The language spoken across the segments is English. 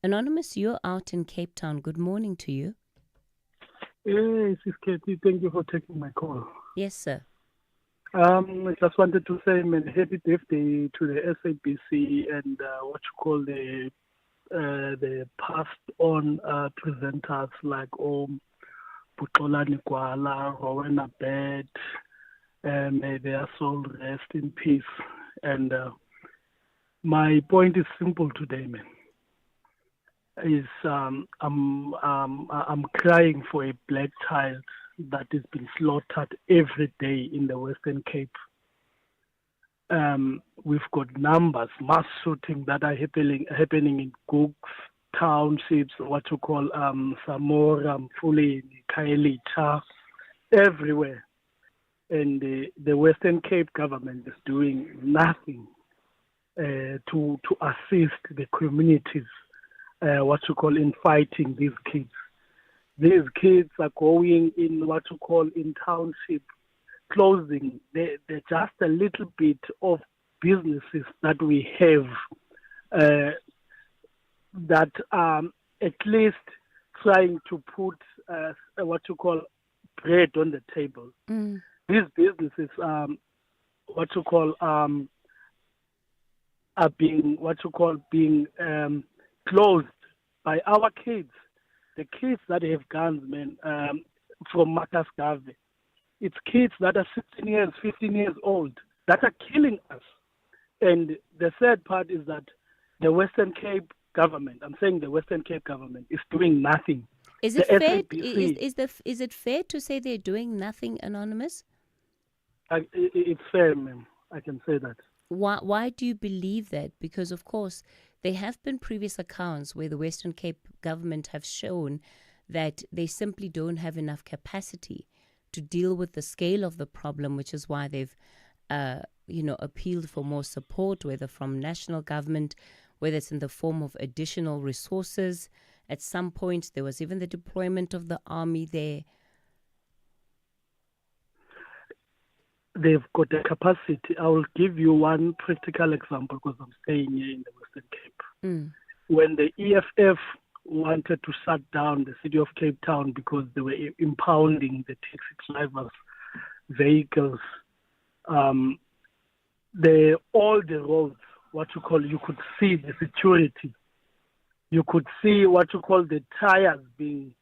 Anonymous, you're out in Cape Town. Good morning to you. Yes, Cathy. Thank you for taking my call. Yes, sir. I just wanted to say, man, happy birthday to the SAPC and the passed on presenters like Buxolani Kwala, Rowena Bed, may their soul rest in peace. And my point is simple today, man. Is I'm crying for a black child that has been slaughtered every day in the Western Cape. We've got numbers, mass shooting that are happening in Cooks townships, what you call Samora, Mfuleni, Khayelitsha, everywhere. And the Western Cape government is doing nothing to assist the communities, in fighting these kids. These kids are going in in township, closing. They're just a little bit of businesses that we have that are at least trying to put bread on the table. Mm. These businesses are being closed by our kids. The kids that have guns, man, from Marcus Garvey. It's kids that are 16 years, 15 years old that are killing us. And the sad part is that the Western Cape government, I'm saying the Western Cape government, is doing nothing. Is it fair? Is it fair to say they're doing nothing, Anonymous? It's fair, ma'am. I can say that. Why do you believe that? Because, of course, there have been previous accounts where the Western Cape government have shown that they simply don't have enough capacity to deal with the scale of the problem, which is why they've, appealed for more support, whether from national government, whether it's in the form of additional resources. At some point, there was even the deployment of the army there. They've got the capacity. I will give you one practical example because I'm staying here in the Western Cape. Mm. When the EFF wanted to shut down the city of Cape Town because they were impounding the taxi drivers' vehicles, all the roads, you could see the security. You could see the tires being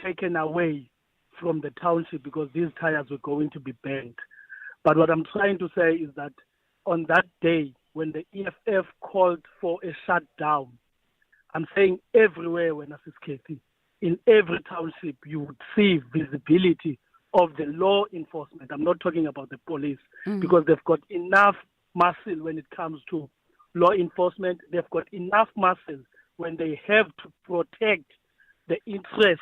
taken away from the township because these tires were going to be burned. But what I'm trying to say is that on that day, when the EFF called for a shutdown, I'm saying everywhere when I say Cathy, in every township, you would see visibility of the law enforcement. I'm not talking about the police, because they've got enough muscle when it comes to law enforcement. They've got enough muscle when they have to protect the interest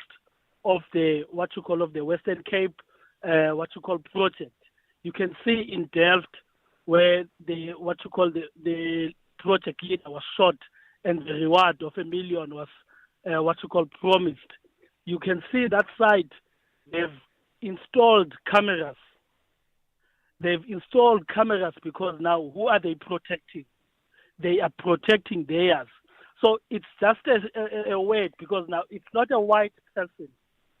of the of the Western Cape project. You can see in Delft where the project leader was shot and the reward of $1 million was promised. You can see that side. They've installed cameras. Because now who are they protecting? They are protecting theirs. So it's just a word, because now it's not a white person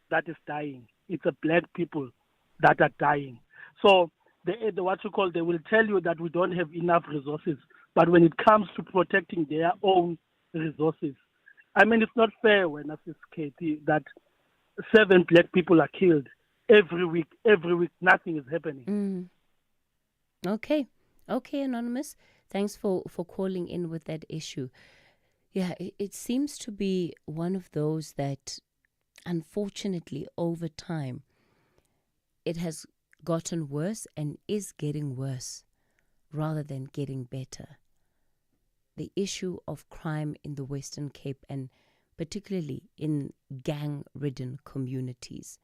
that is dying. It's a black people that are dying. So they will tell you that we don't have enough resources. But when it comes to protecting their own resources, I mean, it's not fair when I say, Cathy, that 7 black people are killed every week, nothing is happening. Okay, Anonymous. Thanks for calling in with that issue. Yeah, it seems to be one of those that, unfortunately, over time, it has gotten worse and is getting worse rather than getting better. The issue of crime in the Western Cape, and particularly in gang-ridden communities,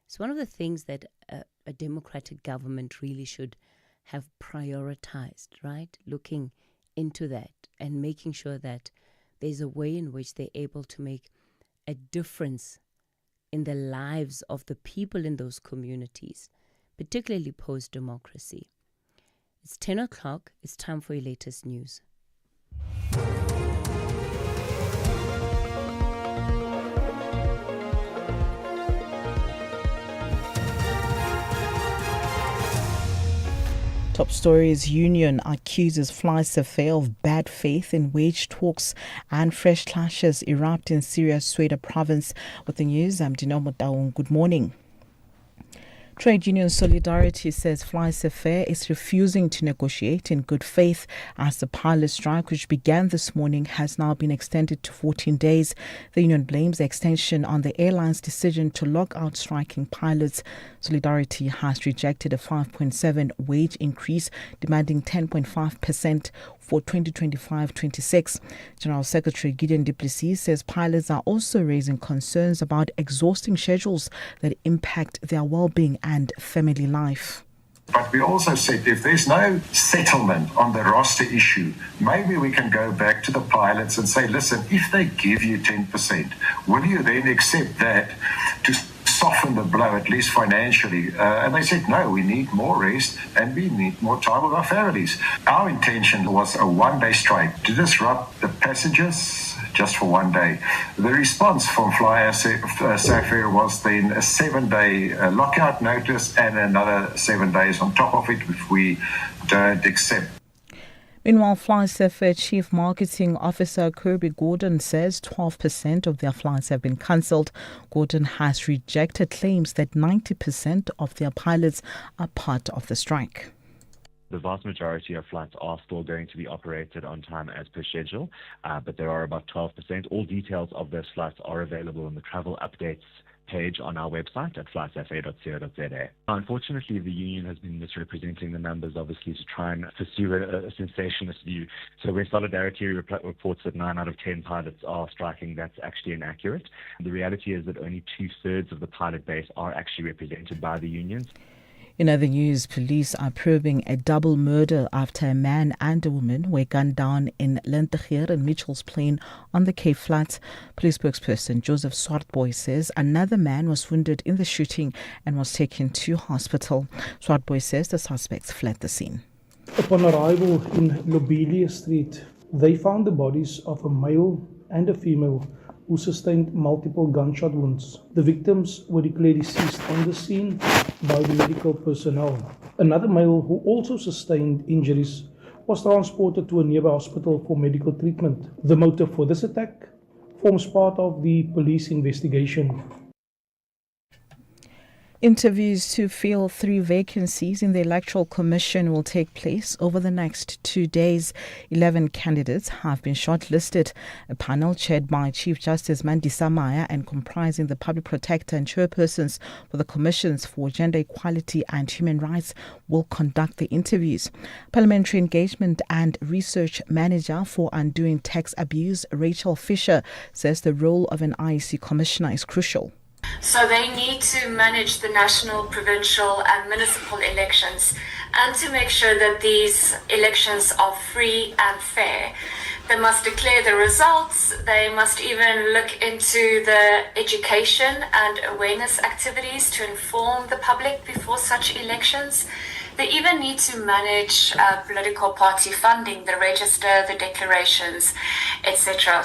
it's one of the things that a democratic government really should have prioritized, right? Looking into that and making sure that there's a way in which they're able to make a difference in the lives of the people in those communities, particularly post-democracy. It's 10 o'clock. It's time for your latest news. Top stories: Union accuses Fly Safair of bad faith in wage talks, and fresh clashes erupt in Syria's Sweda province. With the news, I'm Dino Motaung. Good morning. Trade Union Solidarity says Fly Safair is refusing to negotiate in good faith as the pilot strike, which began this morning, has now been extended to 14 days. The union blames the extension on the airline's decision to lock out striking pilots. Solidarity has rejected a 5.7 wage increase, demanding 10.5% for 2025-26. General Secretary Gideon Duplessis says pilots are also raising concerns about exhausting schedules that impact their well-being and family life. But we also said if there's no settlement on the roster issue, maybe we can go back to the pilots and say, listen, if they give you 10%, will you then accept that to soften the blow, at least financially? And they said, no, we need more rest and we need more time with our families. Our intention was a one-day strike to disrupt the passengers just for one day. The response from Fly Safair was then a 7-day lockout notice and another 7 days on top of it if we don't accept. Meanwhile, Fly Safair Chief Marketing Officer Kirby Gordon says 12% of their flights have been cancelled. Gordon has rejected claims that 90% of their pilots are part of the strike. The vast majority of flights are still going to be operated on time as per schedule, but there are about 12%. All details of those flights are available in the travel updates page on our website at flysafair.co.za. Unfortunately, the union has been misrepresenting the numbers, obviously, to try and pursue a sensationalist view. So where Solidarity reports that 9 out of 10 pilots are striking, that's actually inaccurate. The reality is that only 2/3 of the pilot base are actually represented by the unions. In other news, police are probing a double murder after a man and a woman were gunned down in Lentegeur and Mitchell's Plain on the Cape Flats. Police spokesperson Joseph Swartboy says another man was wounded in the shooting and was taken to hospital. Swartboy says the suspects fled the scene. Upon arrival in Lobelia Street, they found the bodies of a male and a female who sustained multiple gunshot wounds. The victims were declared deceased on the scene by the medical personnel. Another male who also sustained injuries was transported to a nearby hospital for medical treatment. The motive for this attack forms part of the police investigation. Interviews to fill 3 vacancies in the Electoral Commission will take place over the next 2 days. 11 candidates have been shortlisted. A panel chaired by Chief Justice Mandisa Maya and comprising the Public Protector and chairpersons for the Commissions for Gender Equality and Human Rights will conduct the interviews. Parliamentary Engagement and Research Manager for Undoing Tax Abuse, Rachel Fisher, says the role of an IEC Commissioner is crucial. So they need to manage the national, provincial and municipal elections and to make sure that these elections are free and fair. They must declare the results. They must even look into the education and awareness activities to inform the public before such elections. They even need to manage political party funding, the register, the declarations, etc.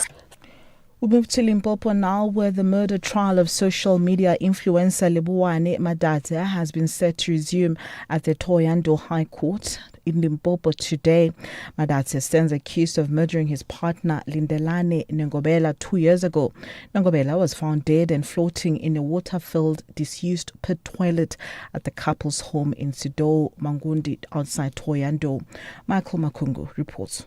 We move to Limpopo now, where the murder trial of social media influencer Lebohwane Madadze has been set to resume at the Thohoyandou High Court in Limpopo today. Madadze stands accused of murdering his partner Lindelane Nengobela 2 years ago. Nengobela was found dead and floating in a water-filled, disused pit toilet at the couple's home in Sido Mangundi outside Thohoyandou. Michael Makungu reports.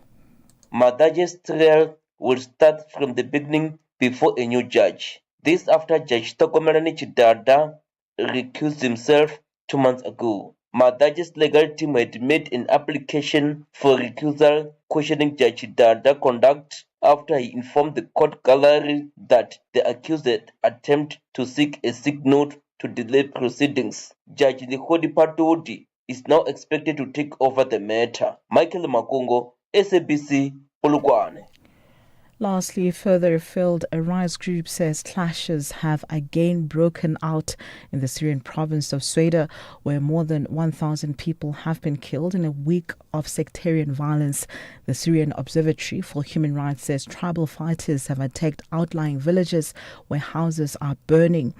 Madadze's trial will start from the beginning before a new judge. This after Judge Tokomelani Chidada recused himself 2 months ago. Madadze's legal team had made an application for recusal, questioning Judge Chidada's conduct after he informed the court gallery that the accused had attempted to seek a sick note to delay proceedings. Judge Likhodi Patodi is now expected to take over the matter. Michael Makongo, SABC, Polokwane. Lastly, further afield, a rise group says clashes have again broken out in the Syrian province of Sweda, where more than 1,000 people have been killed in a week of sectarian violence. The Syrian Observatory for Human Rights says tribal fighters have attacked outlying villages where houses are burning.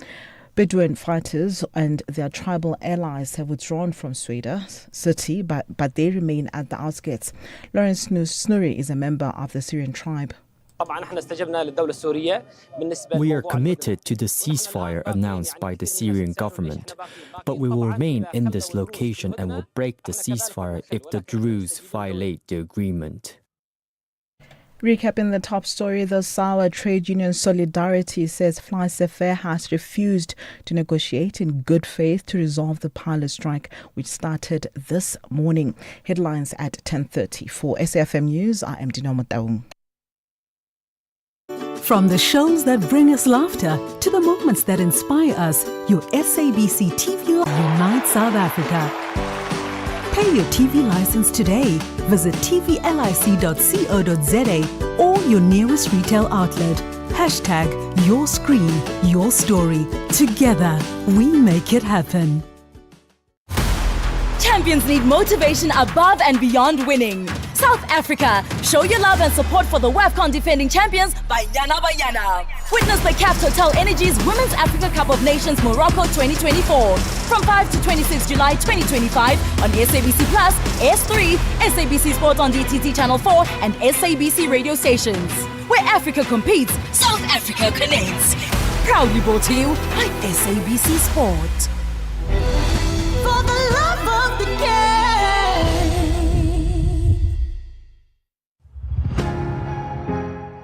Bedouin fighters and their tribal allies have withdrawn from Sweda city, but they remain at the outskirts. Lawrence Snuri is a member of the Syrian tribe. We are committed to the ceasefire announced by the Syrian government, but we will remain in this location and will break the ceasefire if the Druze violate the agreement. Recapping the top story, the SAWA trade union Solidarity says FlySafair has refused to negotiate in good faith to resolve the pilot strike, which started this morning. Headlines at 10:30. For SAFM News, I am Dino Motaung. From the shows that bring us laughter to the moments that inspire us, your SABC TV unites South Africa. Pay your TV license today. Visit tvlic.co.za or your nearest retail outlet. Hashtag your screen, your story. Together, we make it happen. Champions need motivation above and beyond winning. South Africa, show your love and support for the WAFCON defending champions Banyana Banyana. Witness the CAF Total Energies Women's Africa Cup of Nations Morocco 2024 from 5 to 26 July 2025 on SABC Plus, S3, SABC Sport on DTT Channel 4 and SABC radio stations. Where Africa competes, South Africa connects. Proudly brought to you by SABC Sport. For the love of the game.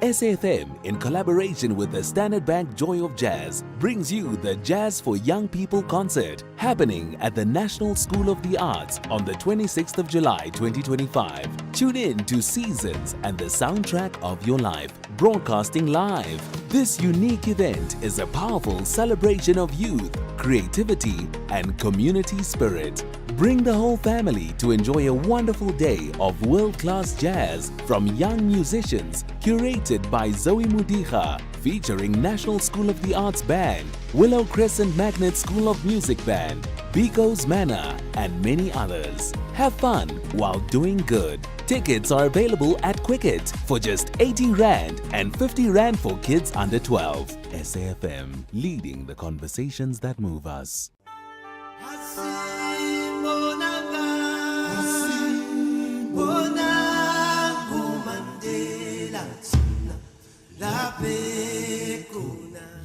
SAFM, in collaboration with the Standard Bank Joy of Jazz, brings you the Jazz for Young People concert happening at the National School of the Arts on the 26th of July 2025. Tune in to Seasons and the Soundtrack of Your Life, broadcasting live. This unique event is a powerful celebration of youth, creativity, and community spirit. Bring the whole family to enjoy a wonderful day of world-class jazz from young musicians, curated by Zoe Mudicha, featuring National School of the Arts Band, Willow Crescent Magnet School of Music Band, Biko's Manor, and many others. Have fun while doing good. Tickets are available at Quicket for just 80 Rand and 50 Rand for kids under 12. SAFM, leading the conversations that move us.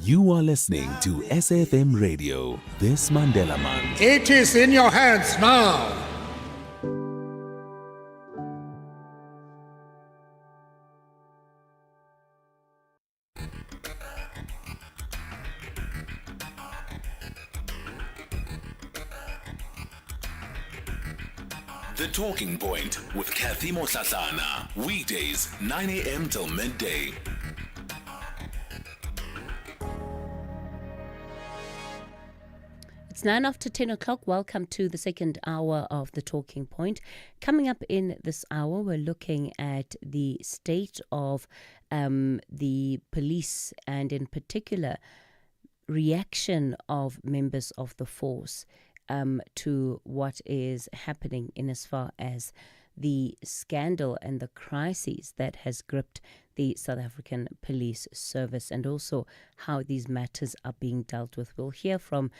You are listening to SAFM Radio this Mandela Month. It is in your hands now. The Talking Point with Cathy Mohlahlana. Weekdays, 9 a.m. till midday. It's 9 after 10 o'clock. Welcome to the second hour of The Talking Point. Coming up in this hour, we're looking at the state of the police and in particular reaction of members of the force to what is happening in as far as the scandal and the crises that has gripped the South African Police Service and also how these matters are being dealt with. We'll hear from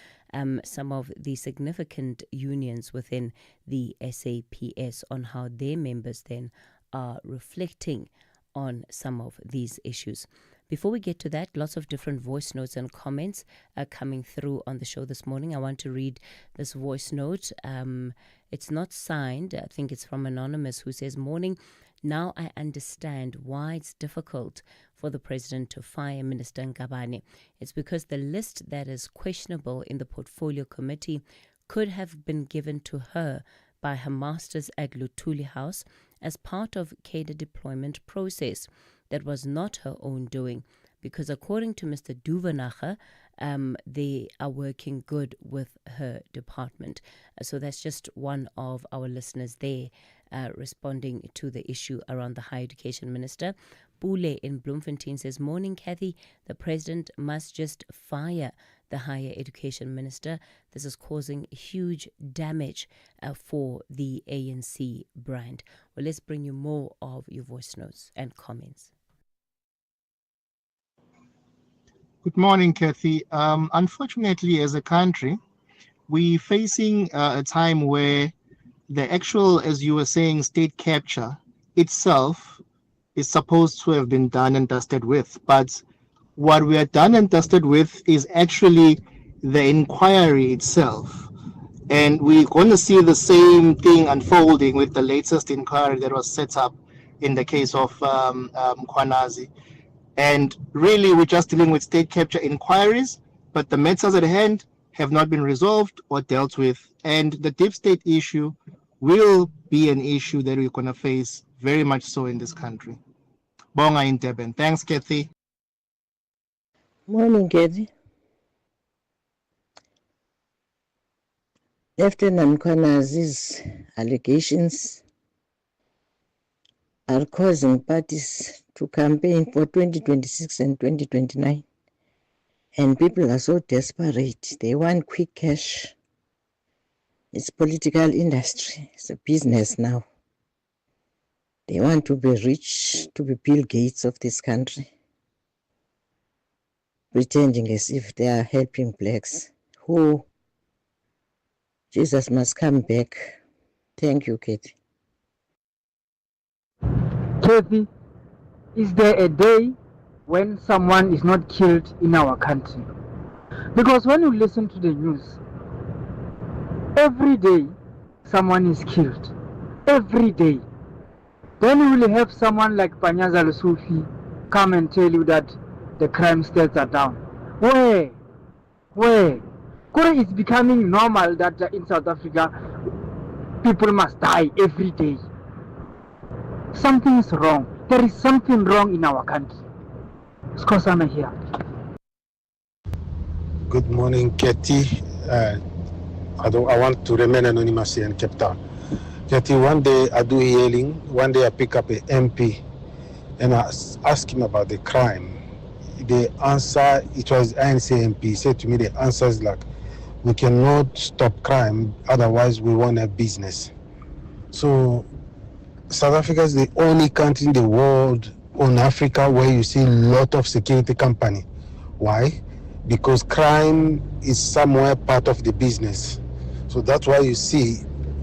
some of the significant unions within the SAPS on how their members then are reflecting on some of these issues. Before we get to that, lots of different voice notes and comments are coming through on the show this morning. I want to read this voice note. It's not signed. I think it's from Anonymous, who says, "Morning. Now I understand why it's difficult for the president to fire Minister Ngabane. It's because the list that is questionable in the portfolio committee could have been given to her by her masters at Luthuli House as part of cadre deployment process. That was not her own doing, because according to Mr. Duvanacher, they are working good with her department." So that's just one of our listeners there responding to the issue around the higher education minister. Bule in Bloemfontein says, "Morning, Cathy. The president must just fire the higher education minister. This is causing huge damage for the ANC brand." Well, let's bring you more of your voice notes and comments. Good morning, Cathy. Unfortunately, as a country, we're facing a time where the actual, as you were saying, state capture itself is supposed to have been done and dusted with. But what we are done and dusted with is actually the inquiry itself. And we're going to see the same thing unfolding with the latest inquiry that was set up in the case of Kwanazi. And really, we're just dealing with state capture inquiries, but the matters at hand have not been resolved or dealt with. And the deep state issue will be an issue that we're going to face very much so in this country. Bonga in Durban. Thanks, Cathy. Morning, Cathy. Lieutenant Kwanazi's allegations are causing parties to campaign for 2026 and 2029. And people are so desperate. They want quick cash. It's political industry. It's a business now. They want to be rich, to be Bill Gates of this country, pretending as if they are helping blacks. Who? Jesus must come back. Thank you, Katie. Kathy, is there a day when someone is not killed in our country? Because when you listen to the news, every day someone is killed. Every day. Then you will have someone like Panyaza Lusufi come and tell you that the crime stats are down. Where? It's becoming normal that in South Africa people must die every day. Something is wrong. There is something wrong in our country. Skosana here. Good morning, Cathy. I want to remain anonymous here in Cape Town. Cathy, one day I do hearing, one day I pick up a MP and I ask him about the crime. The answer, it was ANC MP, he said to me the answer is like, we cannot stop crime, otherwise we won't have business. So South Africa is the only country in the world on Africa where you see a lot of security company. Why? Because crime is somewhere part of the business. So that's why you see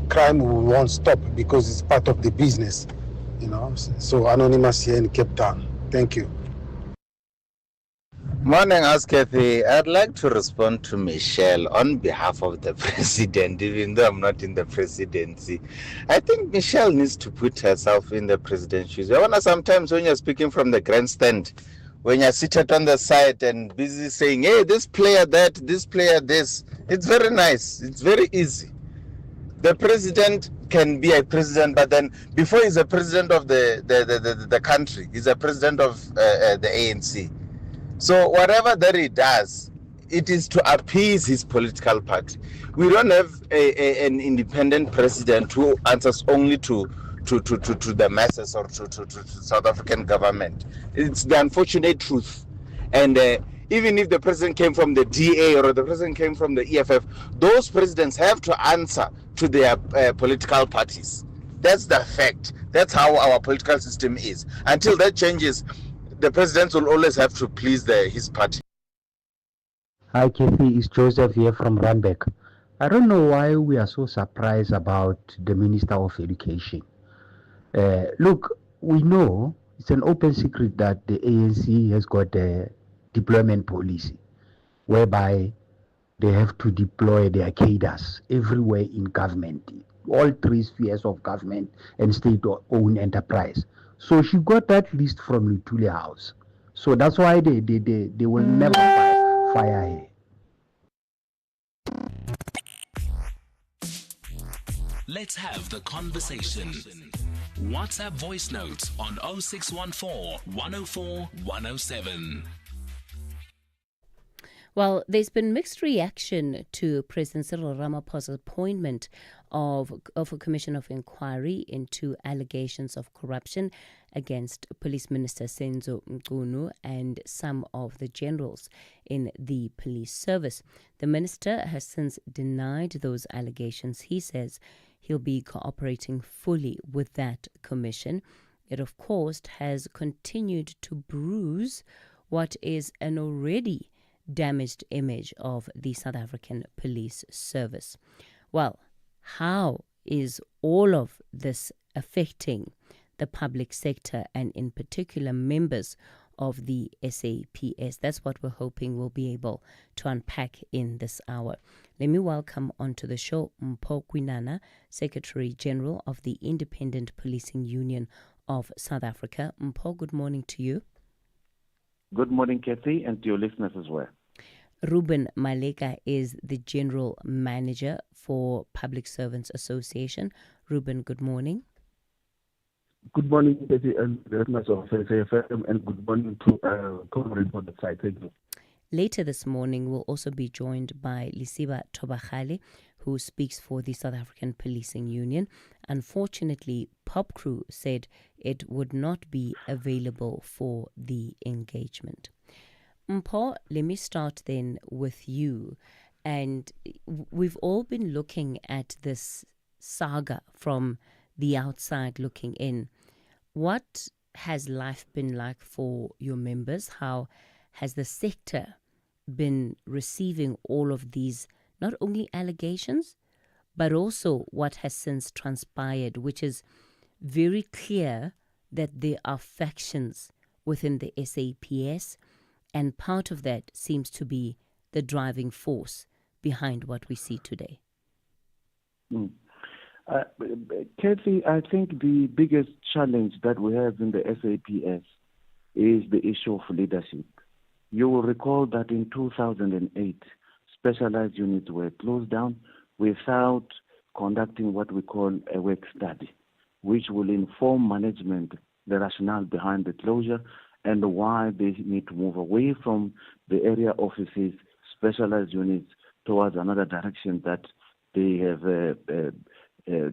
crime won't stop because it's part of the business. So anonymous here in Cape Town. Thank you. Morning, Cathy. I'd like to respond to Michelle on behalf of the president, even though I'm not in the presidency. I think Michelle needs to put herself in the president's shoes. I wonder sometimes when you're speaking from the grandstand, when you're seated on the side and busy saying, hey, this player that, this player this, it's very nice. It's very easy. The president can be a president, but then before he's a president of the country, he's a president of the ANC. So whatever that he does, it is to appease his political party. We don't have an independent president who answers only to the masses or to South African government. It's the unfortunate truth. And even if the president came from the DA or the president came from the EFF, those presidents have to answer to their political parties. That's the fact. That's how our political system is. Until that changes, the president will always have to please his party. Hi, Kathy. It's Joseph here from Randbeck. I don't know why we are so surprised about the Minister of Education. Look, we know it's an open secret that the ANC has got a deployment policy whereby they have to deploy their cadres everywhere in government, all three spheres of government and state-owned enterprise. So she got that list from Lutulia House. So that's why they will never fire her. Let's have the conversation. WhatsApp voice notes on 0614 104 107. Well, there's been mixed reaction to President Cyril Ramaphosa's appointment of a commission of inquiry into allegations of corruption against Police Minister Senzo Mchunu and some of the generals in the police service. The minister has since denied those allegations. He says he'll be cooperating fully with that commission. It, of course, has continued to bruise what is an already damaged image of the South African Police Service. Well, how is all of this affecting the public sector and in particular members of the SAPS? That's what we're hoping we'll be able to unpack in this hour. Let me welcome onto the show Mpho Kwinana, Secretary General of the Independent Policing Union of South Africa. Mpho, good morning to you. Good morning, Cathy, and to your listeners as well. Ruben Maleka is the General Manager for Public Servants Association. Ruben, good morning. Good morning, Cathy, and the listeners of SAFM, and good morning to Comrade on the side. Thank you. Later this morning, we'll also be joined by Lisiba Tobachale, who speaks for the South African Policing Union. Unfortunately, Pop Crew said it would not be available for the engagement. Mpho, let me start then with you. And we've all been looking at this saga from the outside looking in. What has life been like for your members? How has the sector been receiving all of these, not only allegations, but also what has since transpired, which is very clear that there are factions within the SAPS, and part of that seems to be the driving force behind what we see today? Cathy, I think the biggest challenge that we have in the SAPS is the issue of leadership. You will recall that in 2008, specialized units were closed down without conducting what we call a work study, which will inform management the rationale behind the closure and why they need to move away from the area offices, specialized units, towards another direction that they have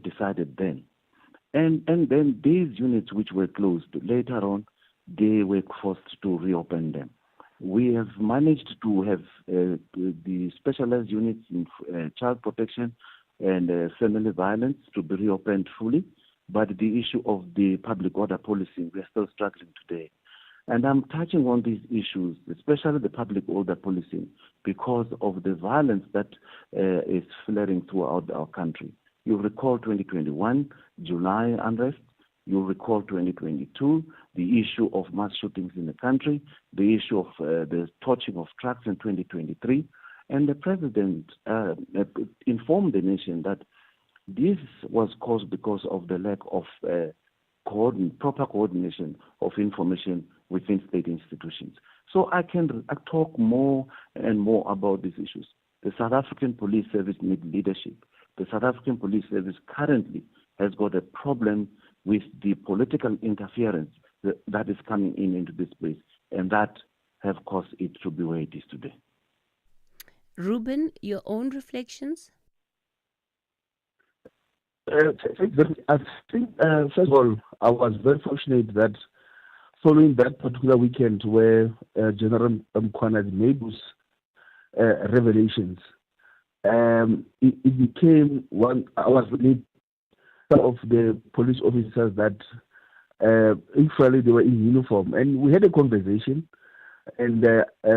decided then. And then these units which were closed, later on, they were forced to reopen them. We have managed to have the specialized units in child protection and family violence to be reopened fully, but the issue of the public order policing, we are still struggling today. And I'm touching on these issues, especially the public order policing, because of the violence that is flaring throughout our country. You recall 2021, July unrest. You recall 2022, the issue of mass shootings in the country, the issue of the torching of trucks in 2023. And the president informed the nation that this was caused because of the lack of proper coordination of information within state institutions. So I can talk more and more about these issues. The South African Police Service needs leadership. The South African Police Service currently has got a problem with the political interference that is coming into this space, and that have caused it to be where it is today. Ruben, your own reflections? I think, first of all, I was very fortunate that following that particular weekend where General Mkhwana's made those revelations, it became one. I was really of the police officers that actually they were in uniform, and we had a conversation. And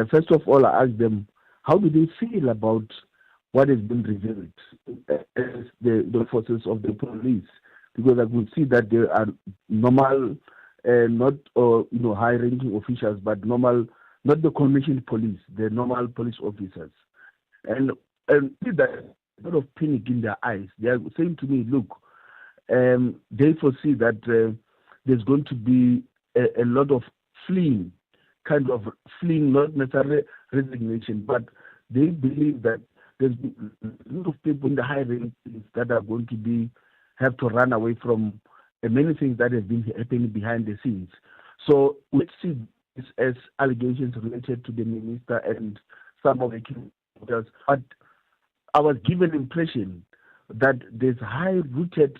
first of all, I asked them, how do they feel about what has been revealed as the forces of the police? Because I could see that there are normal, not high-ranking officials, but normal, not the commissioned police, the normal police officers, and see that a lot of panic in their eyes. They are saying to me, look, they foresee that there's going to be a lot of fleeing, not necessarily resignation, but they believe that there's a lot of people in the high ranks that are going to have to run away from many things that have been happening behind the scenes. So we see this as allegations related to the minister and some of the key leaders. But I was given the impression that there's high-rooted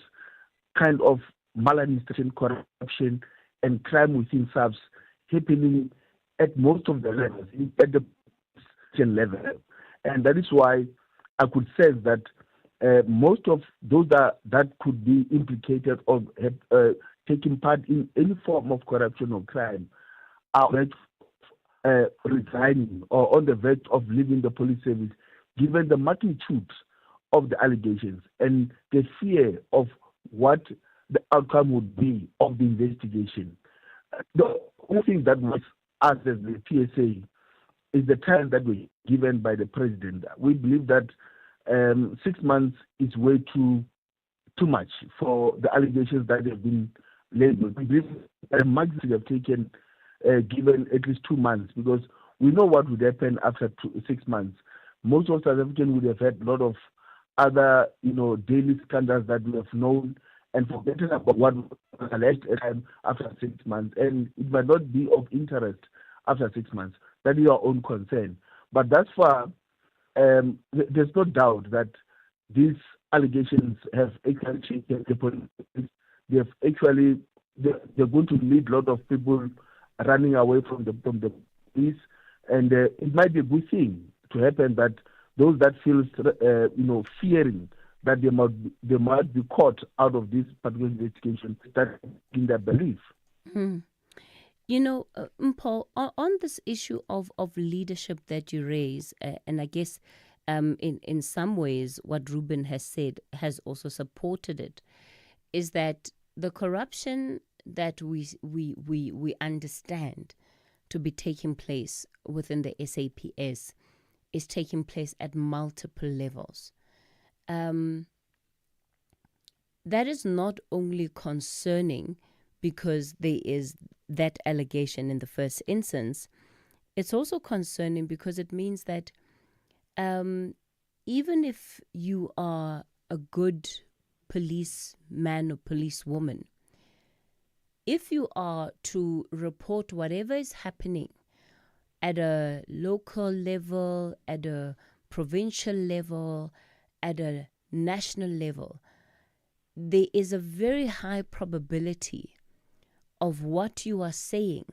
kind of maladministration, corruption, and crime within SAPS happening at most of the levels, at the level. And that is why I could say that most of those that could be implicated or taking part in any form of corruption or crime are resigning or on the verge of leaving the police service, given the magnitude of the allegations and the fear of what the outcome would be of the investigation. The only thing that was us as the PSA is the time that was given by the president. We believe that 6 months is way too much for the allegations that have been labeled. We believe that Max should have taken given at least 2 months, because we know what would happen after 6 months. Most of South Africans would have had a lot of other, daily scandals that we have known, and forgetting about what was alleged at time after 6 months, and it might not be of interest after 6 months. That is our own concern. But thus far, there's no doubt that these allegations have actually changed the police. They have actually, they're going to lead a lot of people running away from the police, and it might be a good thing to happen that those that feel, fearing that they might be caught out of this particular investigation, that in their belief. Mpho, on this issue of leadership that you raise, and I guess in some ways what Ruben has said has also supported it, is that the corruption that we understand to be taking place within the SAPS is taking place at multiple levels. That is not only concerning because there is that allegation in the first instance, it's also concerning because it means that even if you are a good policeman or policewoman, if you are to report whatever is happening at a local level, at a provincial level, at a national level, there is a very high probability of what you are saying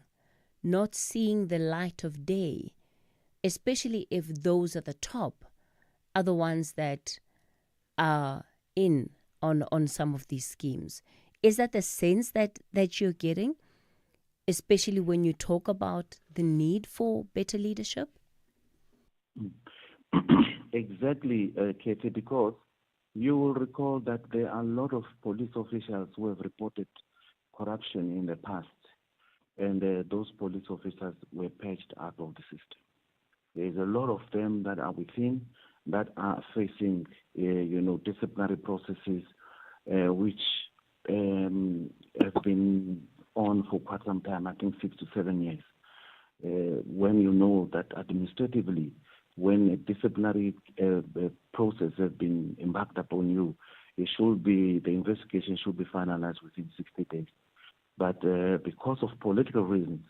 not seeing the light of day, especially if those at the top are the ones that are in on some of these schemes. Is that the sense that you're getting, especially when you talk about the need for better leadership? Exactly, Katie, because you will recall that there are a lot of police officials who have reported corruption in the past, and those police officers were purged out of the system. There is a lot of them that are within that are facing, disciplinary processes, which have been on for quite some time, I think 6 to 7 years. When you know that administratively, when a disciplinary process has been embarked upon you, the investigation should be finalized within 60 days. But because of political reasons,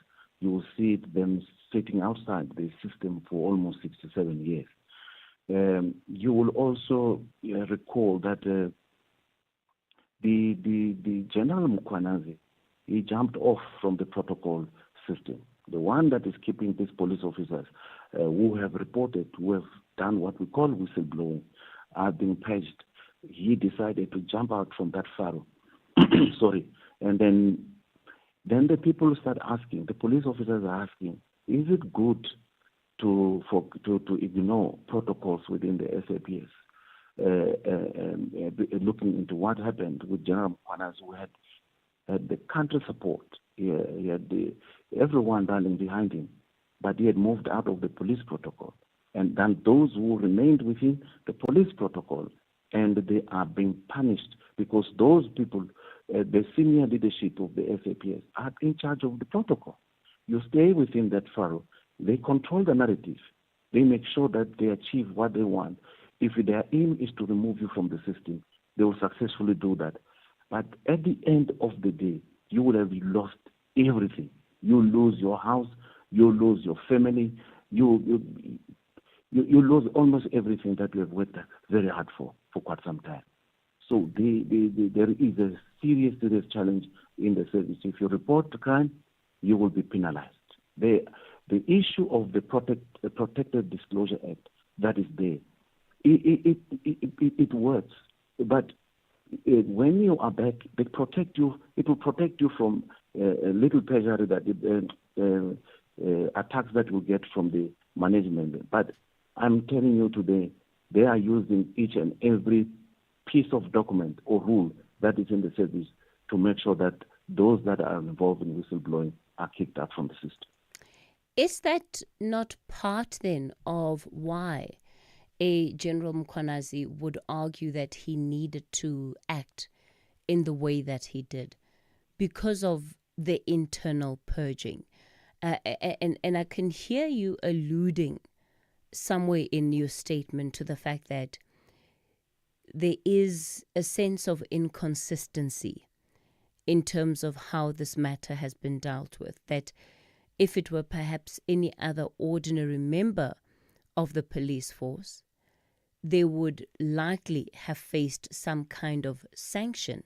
you will see them sitting outside the system for almost 6 to 7 years. You will also recall that the General Mkhwanazi, he jumped off from the protocol system. The one that is keeping these police officers who have reported, who have done what we call whistleblowing, are being purged. He decided to jump out from that furrow. Sorry. And then the people start asking, the police officers are asking, is it good to ignore protocols within the SAPS? Looking into what happened with General Mkhwanazi, who had the country support. He had everyone running behind him, but he had moved out of the police protocol. And then those who remained within the police protocol, and they are being punished because those people, the senior leadership of the SAPS, are in charge of the protocol. You stay within that furrow. They control the narrative. They make sure that they achieve what they want. If their aim is to remove you from the system, they will successfully do that. But at the end of the day, you will have lost everything. You lose your house, you lose your family, you lose almost everything that you have worked very hard for quite some time. So there is a serious challenge in the service. If you report the crime, you will be penalized. The issue of the Protected Disclosure Act, that is there. It works, but when you are back, they protect you. It will protect you from a little pressure that attacks that we get from the management. But I'm telling you today, they are using each and every piece of document or rule that is in the service to make sure that those that are involved in whistleblowing are kicked out from the system. Is that not part then of why a General Mkhwanazi would argue that he needed to act in the way that he did because of the internal purging? And I can hear you alluding somewhere in your statement to the fact that there is a sense of inconsistency in terms of how this matter has been dealt with, that if it were perhaps any other ordinary member of the police force, they would likely have faced some kind of sanction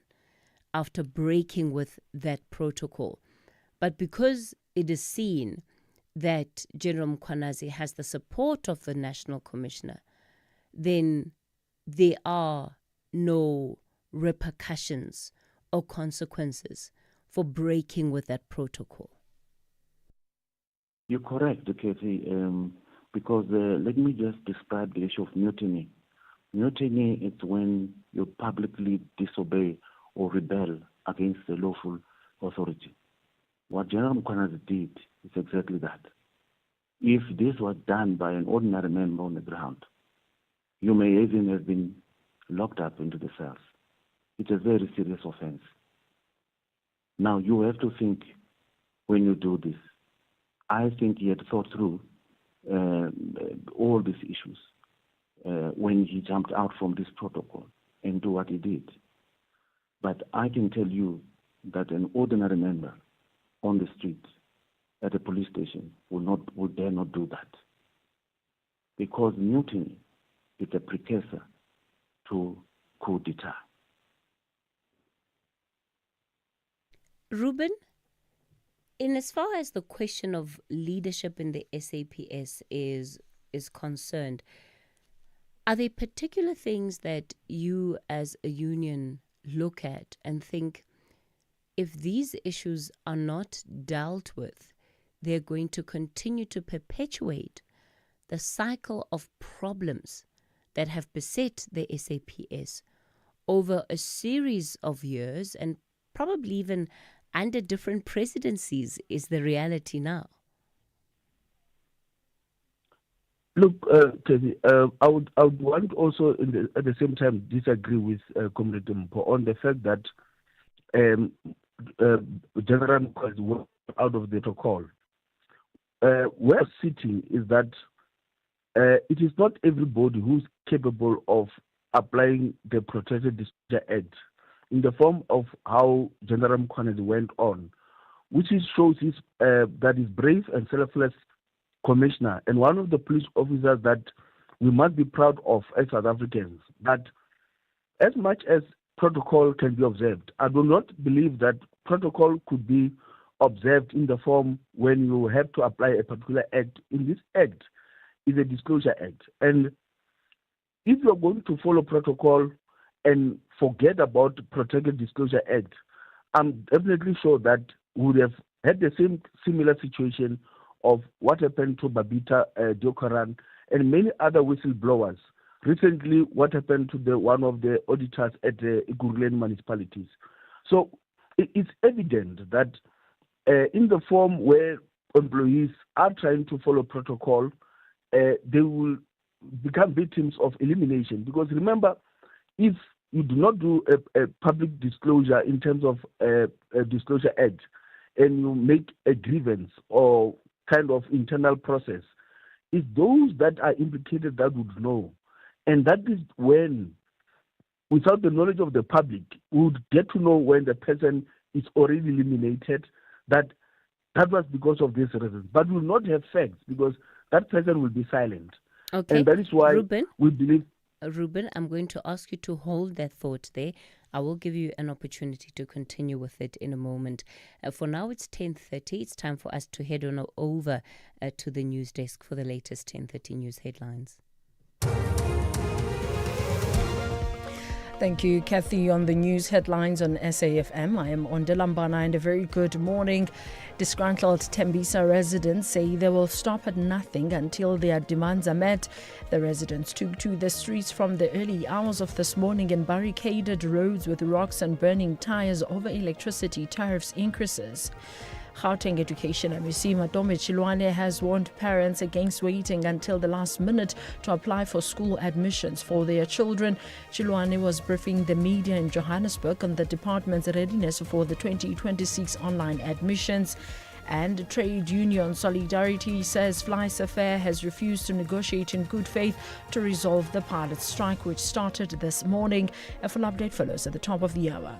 after breaking with that protocol. But because it is seen that General Mkhwanazi has the support of the National Commissioner, then there are no repercussions or consequences for breaking with that protocol. You're correct, Cathy, because let me just describe the issue of mutiny. Mutiny is when you publicly disobey or rebel against the lawful authority. What General Mkhwanazi did is exactly that. If this was done by an ordinary member on the ground, you may even have been locked up into the cells. It's a very serious offense. Now, you have to think when you do this. I think he had thought through all these issues when he jumped out from this protocol and do what he did. But I can tell you that an ordinary member on the street at a police station would dare not do that, because mutiny is a precursor to coup d'etat. Ruben, in as far as the question of leadership in the SAPS is concerned, are there particular things that you as a union look at and think, if these issues are not dealt with, they're going to continue to perpetuate the cycle of problems that have beset the SAPS over a series of years and probably even under different presidencies, is the reality now? Look, Cathy, I would want also at the same time disagree with Comrade Mpo on the fact that General Mkhwanazi was out of the protocol. Where we're sitting is that it is not everybody who's capable of applying the Protected Disclosure Act in the form of how General Mkhwanazi went on, which shows that he's brave and selfless commissioner and one of the police officers that we must be proud of as South Africans. That as much as protocol can be observed, I do not believe that protocol could be observed in the form when you have to apply a particular act. In this act is a disclosure act, and if you're going to follow protocol and forget about the Protected Disclosure Act, I'm definitely sure that we would have had the similar situation of what happened to Babita Deokaran and many other whistleblowers. Recently, what happened to one of the auditors at the Ekurhuleni municipalities. So it's evident that in the form where employees are trying to follow protocol, they will become victims of elimination. Because remember, if you do not do a public disclosure in terms of a disclosure act, and you make a grievance or kind of internal process, it's those that are implicated that would know. And that is when, without the knowledge of the public, we would get to know when the person is already eliminated, that was because of this reason. But we will not have facts because that person will be silent. Okay. And that is why Ruben, we believe... Ruben, I'm going to ask you to hold that thought there. I will give you an opportunity to continue with it in a moment. For now, it's 10:30. It's time for us to head on over to the news desk for the latest 10:30 news headlines. Thank you, Cathy. On the news headlines on SAFM, I am on Delambana, and a very good morning. Disgruntled Tembisa residents say they will stop at nothing until their demands are met. The residents took to the streets from the early hours of this morning and barricaded roads with rocks and burning tires over electricity tariffs increases. Gauteng Education MEC Matome Chilwane has warned parents against waiting until the last minute to apply for school admissions for their children. Chilwane was briefing the media in Johannesburg on the department's readiness for the 2026 online admissions. And trade union Solidarity says Flysa Fair has refused to negotiate in good faith to resolve the pilots' strike, which started this morning. A full update follows at the top of the hour.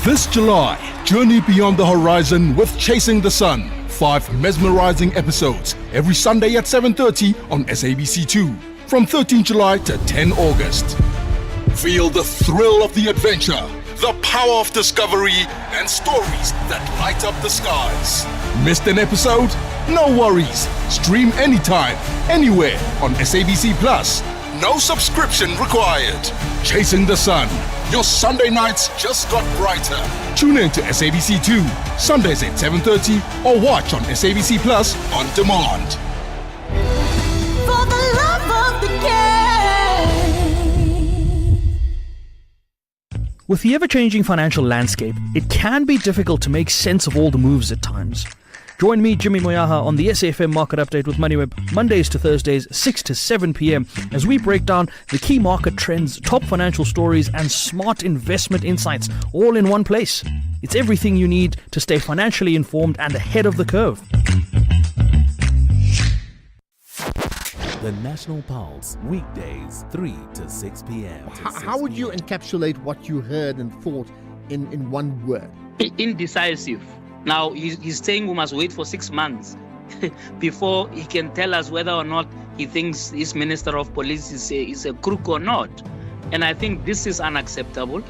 This July, journey beyond the horizon with Chasing the Sun. 5 mesmerizing episodes every Sunday at 7:30 on SABC2 from 13 July to 10 August. Feel the thrill of the adventure, the power of discovery, and stories that light up the skies. Missed an episode? No worries. Stream anytime, anywhere on SABC Plus. No subscription required. Chasing the Sun. Your Sunday nights just got brighter. Tune in to SABC2, Sundays at 7:30 or watch on SABC Plus on demand. For the love of the game. With the ever-changing financial landscape, it can be difficult to make sense of all the moves at times. Join me, Jimmy Moyaha, on the SAFM Market Update with MoneyWeb, Mondays to Thursdays, 6 to 7 p.m, as we break down the key market trends, top financial stories, and smart investment insights, all in one place. It's everything you need to stay financially informed and ahead of the curve. The National Pulse, weekdays, 3 to 6 p.m. How would you encapsulate what you heard and thought in one word? Indecisive. Now, he's saying we must wait for 6 months before he can tell us whether or not he thinks his Minister of Police is a crook or not. And I think this is unacceptable.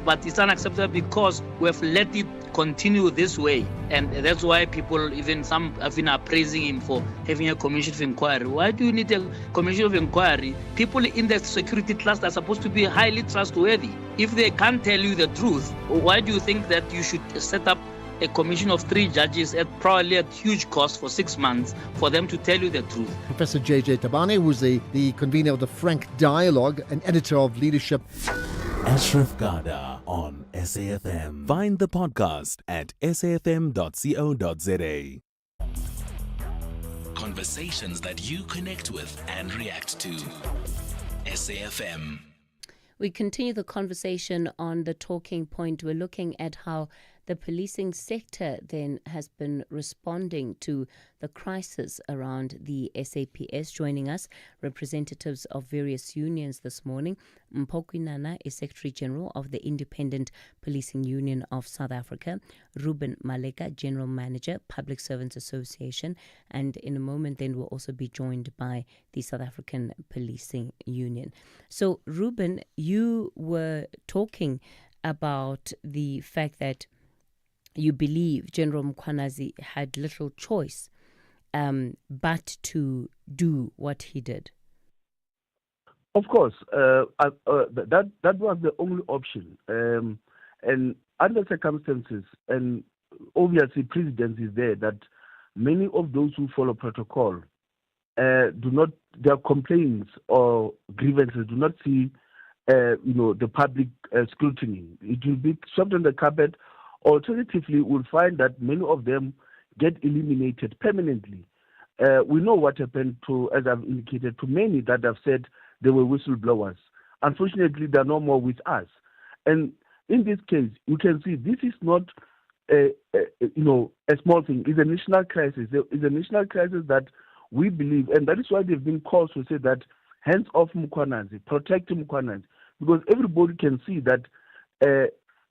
But it's unacceptable because we have let it continue this way. And that's why people, even some, have been praising him for having a commission of inquiry. Why do you need a commission of inquiry? People in the security class are supposed to be highly trustworthy. If they can't tell you the truth, why do you think that you should set up a commission of 3 judges at probably a huge cost for 6 months for them to tell you the truth? Professor J.J. Tabane, who's the convener of the Frank Dialogue and editor of Leadership. Ashraf Garda on SAFM. Find the podcast at safm.co.za. Conversations that you connect with and react to. SAFM. We continue the conversation on the talking point. We're looking at how the policing sector then has been responding to the crisis around the SAPS. Joining us, representatives of various unions this morning. Mpokwi Nana is Secretary General of the Independent Policing Union of South Africa. Ruben Maleka, General Manager, Public Servants Association. And in a moment then we'll also be joined by the South African Policing Union. So Ruben, you were talking about the fact that you believe General Mkhwanazi had little choice but to do what he did. Of course, that was the only option. And under circumstances, and obviously precedence is there, that many of those who follow protocol do not, their complaints or grievances do not see, the public scrutiny. It will be swept on the carpet. Alternatively, we'll find that many of them get eliminated permanently. We know what happened to, as I've indicated, to many that have said they were whistleblowers. Unfortunately, they're no more with us. And in this case, you can see this is not a small thing. It's a national crisis. It's a national crisis that we believe, and that is why they've been called to say that hands off Mkhwanazi, protect Mkhwanazi, because everybody can see that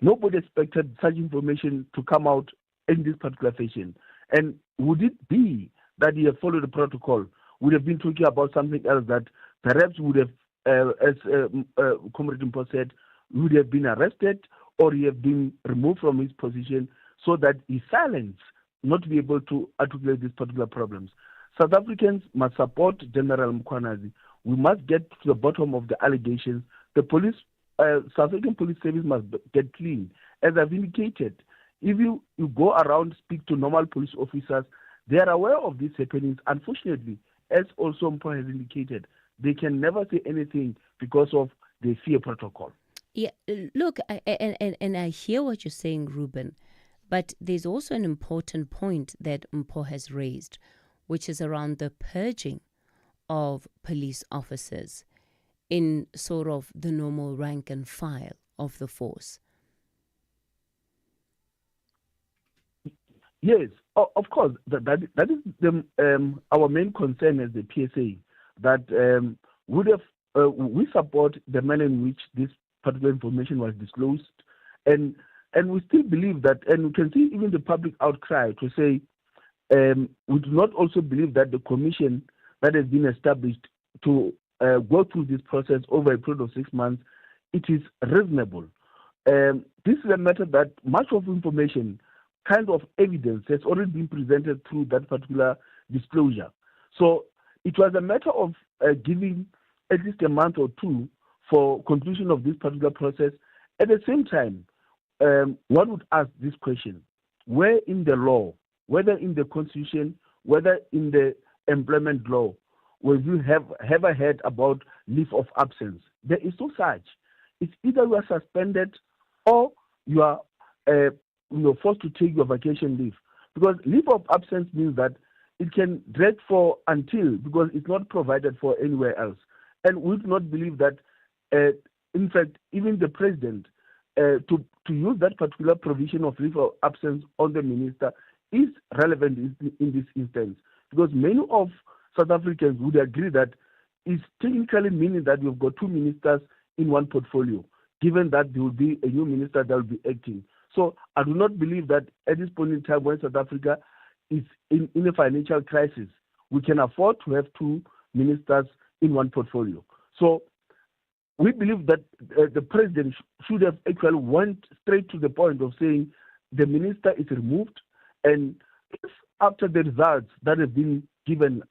nobody expected such information to come out in this particular fashion. And would it be that he had followed the protocol, would have been talking about something else that perhaps would have, as Comrade Mpo said, would have been arrested or he have been removed from his position so that his silence not to be able to articulate these particular problems. South Africans must support General Mkhwanazi. We must get to the bottom of the allegations. The police, South African Police Service must get clean. As I've indicated, if you go around, speak to normal police officers, they are aware of these happenings. Unfortunately, as also Mpho has indicated, they can never say anything because of the fear protocol. Yeah, look, and I hear what you're saying, Ruben, but there's also an important point that Mpho has raised, which is around the purging of police officers in sort of the normal rank and file of the force. Yes, of course. That is our main concern as the PSA, that we support the manner in which this particular information was disclosed, and we still believe that, and we can see even the public outcry to say we do not also believe that the commission that has been established to go through this process over a period of 6 months, it is reasonable. This is a matter that much of information, kind of evidence, has already been presented through that particular disclosure. So it was a matter of giving at least a month or two for conclusion of this particular process. At the same time, one would ask this question: where in the law, whether in the Constitution, whether in the employment law, will you have ever heard about leave of absence? There is no such. It's either you are suspended or you are forced to take your vacation leave. Because leave of absence means that it can drag for until, because it's not provided for anywhere else. And we do not believe that, in fact, even the president, to use that particular provision of leave of absence on the minister is relevant in this instance. Because many of South Africans would agree that it's technically meaning that you've got two ministers in one portfolio, given that there will be a new minister that will be acting. So I do not believe that at this point in time, when South Africa is in a financial crisis, we can afford to have two ministers in one portfolio. So we believe that the president should have actually went straight to the point of saying the minister is removed, and if after the results that have been given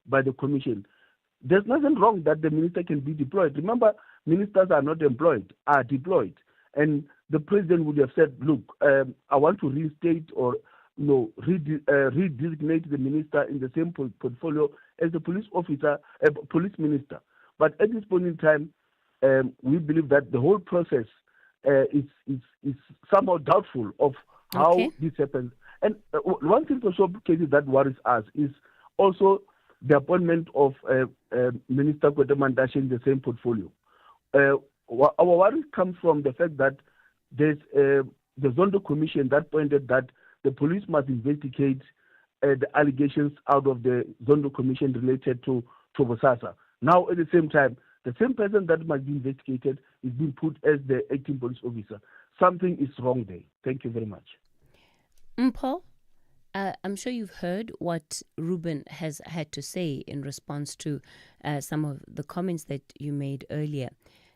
by the commission, there's nothing wrong that the minister can be deployed. Remember, ministers are not employed, are deployed. And the president would have said, look, I want to restate or redesignate the minister in the same portfolio as the police officer, police minister. But at this point in time, we believe that the whole process is somehow doubtful of how this happens. And one thing also, Cathy, that worries us is also the appointment of Minister Kwete Mantashe in the same portfolio. Our worry comes from the fact that there's the Zondo Commission that pointed that the police must investigate the allegations out of the Zondo Commission related to Bosasa. Now, at the same time, the same person that must be investigated is being put as the acting police officer. Something is wrong there. Thank you very much. Mpho, I'm sure you've heard what Ruben has had to say in response to some of the comments that you made earlier.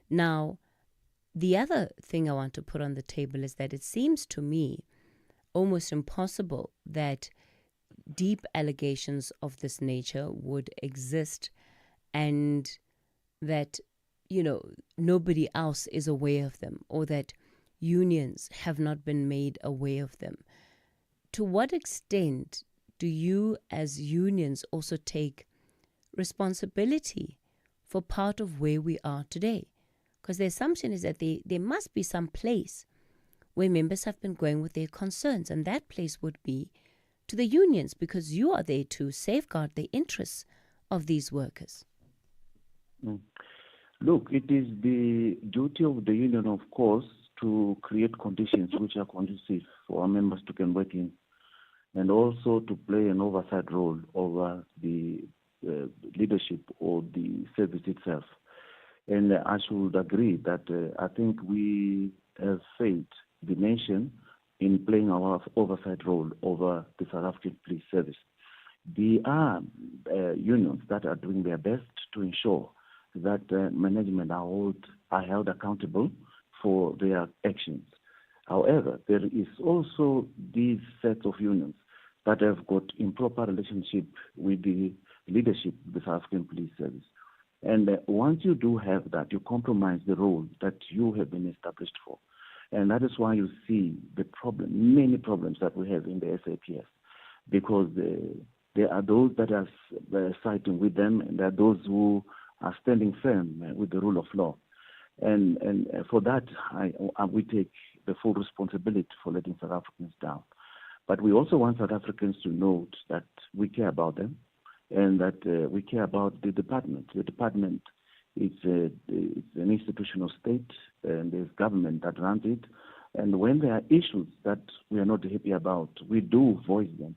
Now, the other thing I want to put on the table is that it seems to me almost impossible that deep allegations of this nature would exist and that, nobody else is aware of them, or that unions have not been made aware of them. To what extent do you as unions also take responsibility for part of where we are today? Because the assumption is that there must be some place where members have been going with their concerns, and that place would be to the unions, because you are there to safeguard the interests of these workers. Look, it is the duty of the union, of course, to create conditions which are conducive for our members to can work in, and also to play an oversight role over the leadership or the service itself. And I should agree that I think we have failed the nation in playing our oversight role over the South African Police Service. There are unions that are doing their best to ensure that management are held accountable for their actions. However, there is also these sets of unions, that have got improper relationship with the leadership of the South African Police Service. And once you do have that, you compromise the role that you have been established for. And that is why you see the problem, many problems that we have in the SAPS, because there are those that are siding with them, and there are those who are standing firm with the rule of law. And for that, we take the full responsibility for letting South Africans down. But we also want South Africans to note that we care about them and that we care about the department. The department is it's an institutional state, and there's government that runs it. And when there are issues that we are not happy about, we do voice them.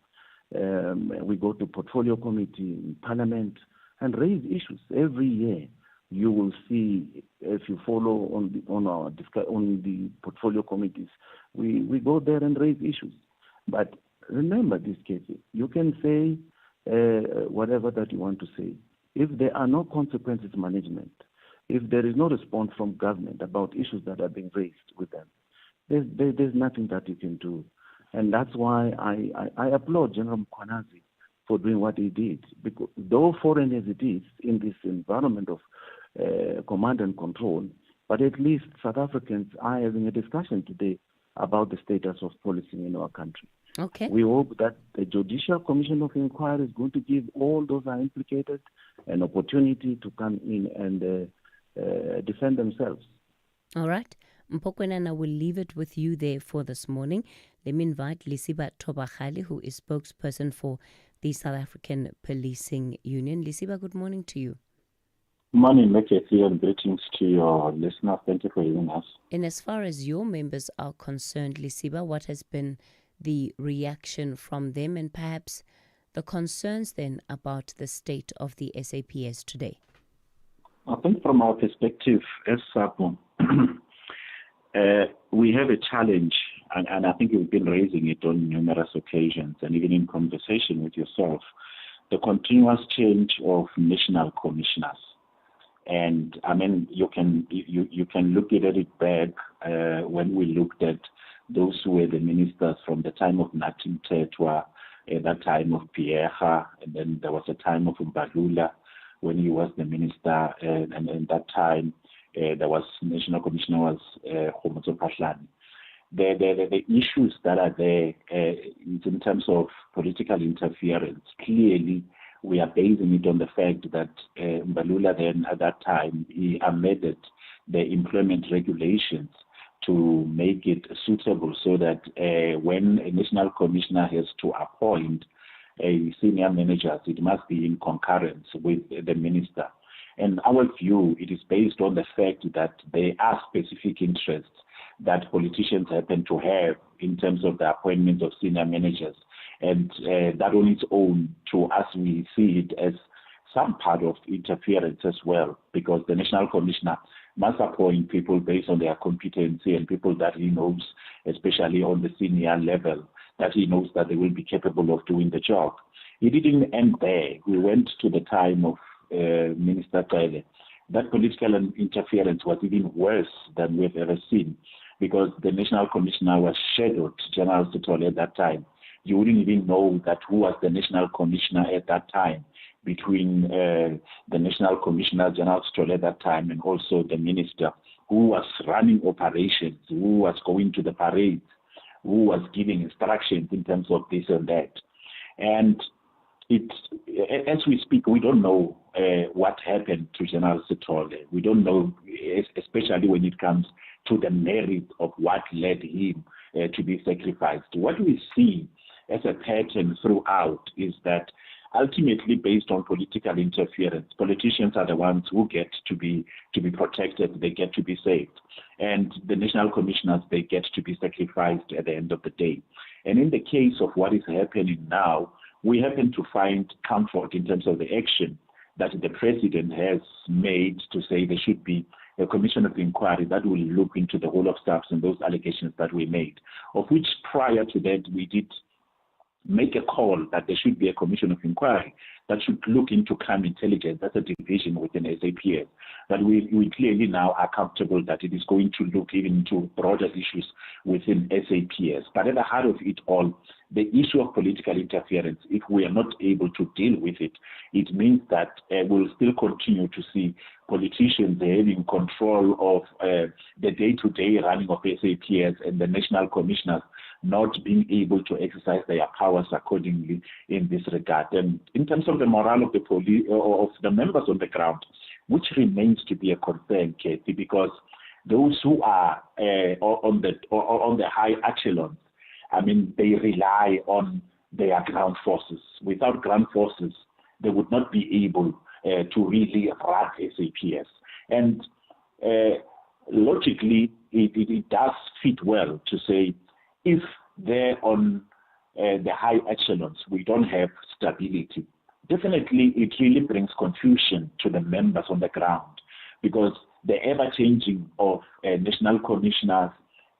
We go to portfolio committee in Parliament and raise issues every year. You will see, if you follow on the portfolio committees, we go there and raise issues. But remember this, Cathy, you can say whatever that you want to say. If there are no consequences management, if there is no response from government about issues that are being raised with them, there's nothing that you can do. And that's why I applaud General Mkhwanazi for doing what he did. Because though foreign as it is in this environment of command and control, but at least South Africans are having a discussion today about the status of policing in our country. Okay. We hope that the Judicial Commission of Inquiry is going to give all those who are implicated an opportunity to come in and defend themselves. All right. Mpokwenana, will leave it with you there for this morning. Let me invite Lisiba Tobakhali, who is spokesperson for the South African Policing Union. Lisiba, good morning to you. Morning, Cathy, and greetings to your listeners. Thank you for having us. And as far as your members are concerned, Lisiba, what has been the reaction from them and perhaps the concerns then about the state of the SAPS today? I think from our perspective as SAPO, we have a challenge, and I think you've been raising it on numerous occasions and even in conversation with yourself, the continuous change of national commissioners. And I mean, you can look at it back when we looked at those who were the ministers from the time of Nathi Mthethwa, at that time of Pierre, and then there was a time of Mbalula when he was the minister, and at that time there was National Commissioner was Cathy Mohlahlana. The issues that are there in terms of political interference, clearly we are basing it on the fact that Mbalula then at that time he amended the employment regulations to make it suitable so that when a national commissioner has to appoint senior managers, it must be in concurrence with the minister. And our view, it is based on the fact that there are specific interests that politicians happen to have in terms of the appointment of senior managers. And that on its own, to us, we see it as some part of interference as well, because the national commissioner must appoint people based on their competency and people that he knows, especially on the senior level, that he knows that they will be capable of doing the job. It didn't end there. We went to the time of Minister Taile. That political interference was even worse than we've ever seen, because the national commissioner was shadowed, General Sithole, at that time. You wouldn't even know that who was the national commissioner at that time, between the national commissioner, General Sithole, at that time, and also the minister who was running operations, who was going to the parades, who was giving instructions in terms of this and that. And as we speak, we don't know what happened to General Sithole. We don't know, especially when it comes to the merit of what led him to be sacrificed. What we see as a pattern throughout is that ultimately, based on political interference, politicians are the ones who get to be protected, they get to be saved. And the national commissioners, they get to be sacrificed at the end of the day. And in the case of what is happening now, we happen to find comfort in terms of the action that the president has made to say there should be a commission of inquiry that will look into the whole of SAPS and those allegations that we made, of which prior to that we did make a call that there should be a commission of inquiry that should look into crime intelligence. That's a division within SAPS. But we clearly now are comfortable that it is going to look even into broader issues within SAPS. But at the heart of it all, the issue of political interference, if we are not able to deal with it, it means that we'll still continue to see politicians having control of the day-to-day running of SAPS, and the national commissioners not being able to exercise their powers accordingly in this regard. And in terms of the morale of the police or of the members on the ground, which remains to be a concern, Cathy, because those who are on the high echelons, I mean, they rely on their ground forces. Without ground forces, they would not be able to really run SAPS. And logically, it does fit well to say, if they're on the high echelons, we don't have stability. Definitely, it really brings confusion to the members on the ground, because the ever-changing of national commissioners,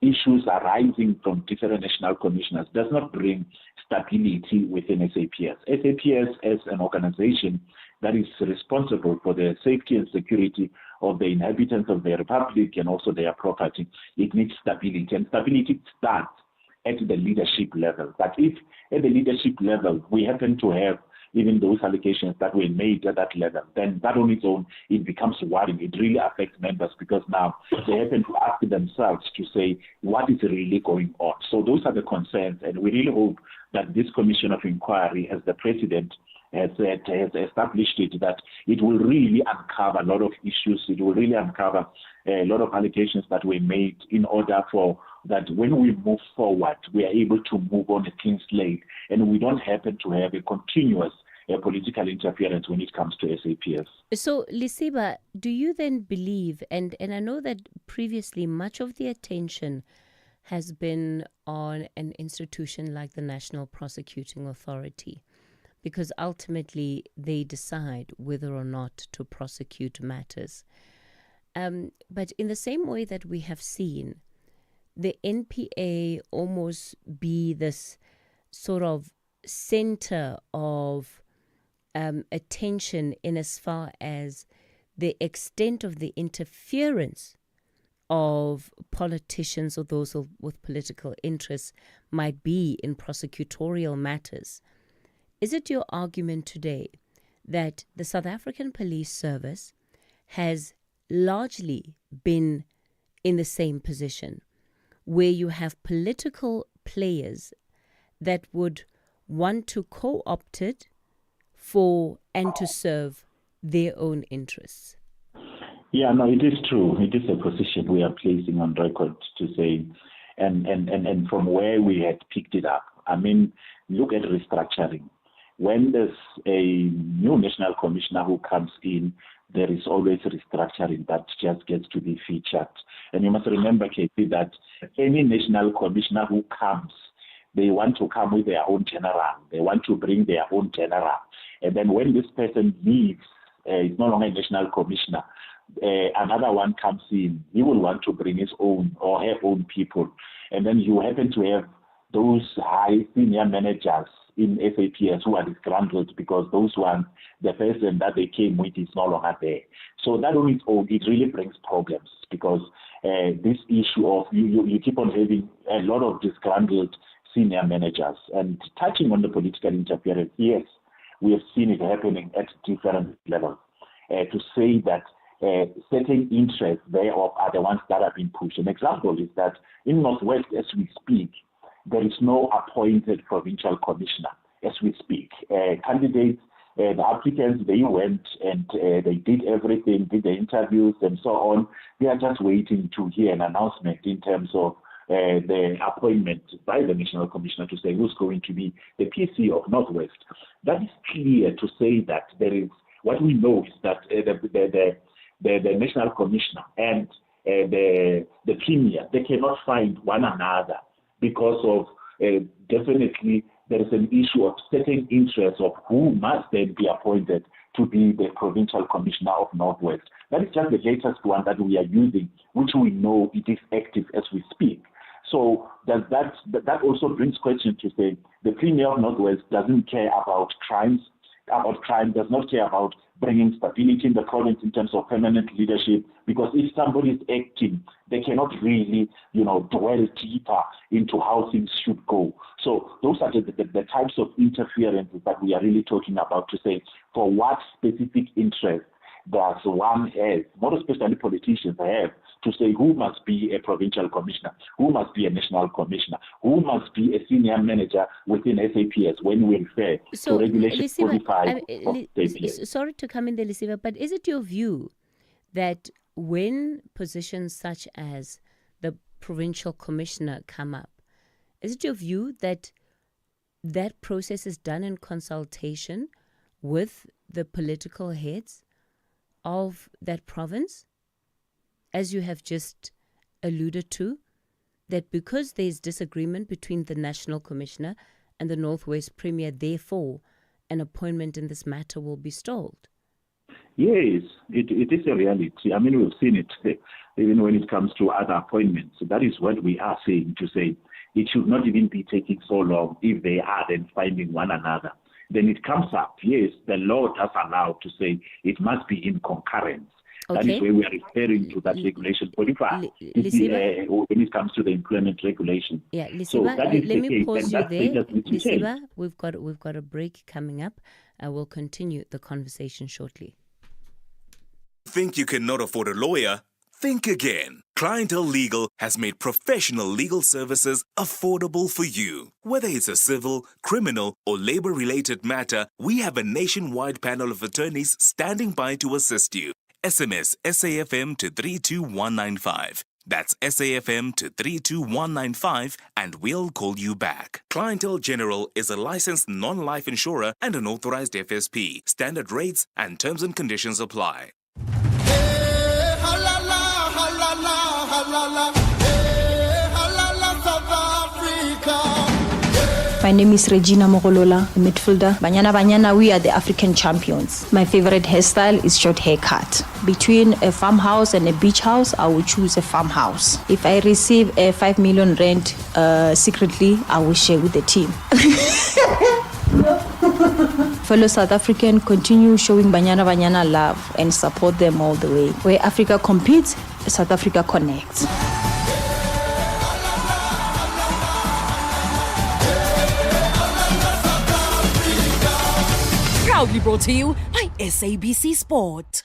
issues arising from different national commissioners, does not bring stability within SAPS. SAPS, as an organization that is responsible for the safety and security of the inhabitants of the republic and also their property, it needs stability. And stability starts at the leadership level. But if at the leadership level we happen to have even those allegations that were made at that level, then that on its own, it becomes worrying. It really affects members, because now they happen to ask themselves to say, what is really going on? So those are the concerns, and we really hope that this commission of inquiry, as the president has established it, that it will really uncover a lot of issues. It will really uncover a lot of allegations that were made, in order for that when we move forward, we are able to move on a clean slate, and we don't happen to have a continuous political interference when it comes to SAPS. So, Lisiba, do you then believe, and I know that previously much of the attention has been on an institution like the National Prosecuting Authority, because ultimately they decide whether or not to prosecute matters. But in the same way that we have seen the NPA almost be this sort of center of attention in as far as the extent of the interference of politicians or those with political interests might be in prosecutorial matters. Is it your argument today that the South African Police Service has largely been in the same position, where you have political players that would want to co-opt it for and to serve their own interests? Yeah, no, it is true. It is a position we are placing on record to say, and from where we had picked it up. I mean, look at restructuring. When there's a new national commissioner who comes in, there is always restructuring that just gets to be featured. And you must remember, Cathy, that any national commissioner who comes, they want to come with their own general. They want to bring their own general. And then when this person leaves, is no longer a national commissioner, another one comes in, he will want to bring his own or her own people. And then you happen to have those high senior managers in SAPS who are disgruntled because those ones, the person that they came with is no longer there. So that on its own, it really brings problems, because this issue of you keep on having a lot of disgruntled senior managers. And touching on the political interference, yes, we have seen it happening at different levels. To say that certain interests thereof are the ones that have been pushed. An example is that in Northwest, as we speak, there is no appointed provincial commissioner as we speak. Candidates, the applicants, they went and they did everything, did the interviews and so on. They are just waiting to hear an announcement in terms of the appointment by the national commissioner to say who's going to be the PC of Northwest. That is clear to say that there is, what we know is that the national commissioner and the premier, they cannot find one another, because of definitely there is an issue of certain interests of who must then be appointed to be the provincial commissioner of Northwest. That is just the latest one that we are using, which we know it is active as we speak. So that also brings question to say the premier of Northwest doesn't care about crimes, about crime, does not care about bringing stability in the province in terms of permanent leadership, because if somebody is acting, they cannot really, dwell deeper into how things should go. So those are the types of interferences that we are really talking about, to say for what specific interest that one has, more especially politicians have, to say who must be a provincial commissioner, who must be a national commissioner, who must be a senior manager within SAPS when we refer to Regulation 45 of SAPS. Sorry to come in there, Lisiba, but is it your view that when positions such as the provincial commissioner come up, is it your view that that process is done in consultation with the political heads of that province, as you have just alluded to, that because there's disagreement between the national commissioner and the Northwest Premier, therefore an appointment in this matter will be stalled? Yes, it is a reality. I mean, we've seen it even when it comes to other appointments. So that is what we are saying, to say it should not even be taking so long if they are then finding one another. Then it comes up, yes, the law does allow to say it must be in concurrence. Okay. That is where we are referring to that Regulation 45 when it comes to the employment regulation. Yeah, Lisiba, so that is let the me case, pause and you that there. status needs to change. Lisiba, we've got a break coming up. We'll continue the conversation shortly. Think you cannot afford a lawyer? Think again. Clientele Legal has made professional legal services affordable for you. Whether it's a civil, criminal, or labor-related matter, we have a nationwide panel of attorneys standing by to assist you. SMS SAFM to 32195. That's SAFM to 32195, and we'll call you back. Clientele General is a licensed non-life insurer and an authorized FSP. Standard rates and terms and conditions apply. My name is Regina Mohlahlana, midfielder. Banyana, we are the African champions. My favorite hairstyle is short haircut. Between a farmhouse and a beach house, I will choose a farmhouse. If I receive a 5 million rent secretly, I will share with the team. Fellow South African, continue showing Banyana love and support them all the way. Where Africa competes, South Africa connects. Proudly brought to you by SABC Sport.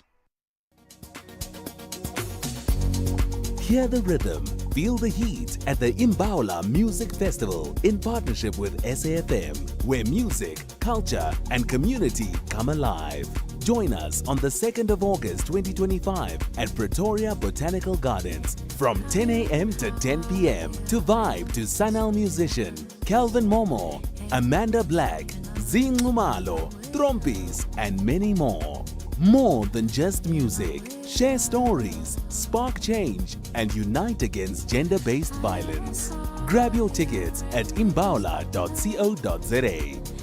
Hear the rhythm, feel the heat at the Imbaula Music Festival in partnership with SAFM, where music, culture, and community come alive. Join us on the 2nd of August 2025 at Pretoria Botanical Gardens from 10 a.m. to 10 p.m. to vibe to Sanal musician Calvin Momo, Amanda Black, Zing Lumalo, Trompis, and many more. More than just music. Share stories, spark change, and unite against gender-based violence. Grab your tickets at imbaula.co.za.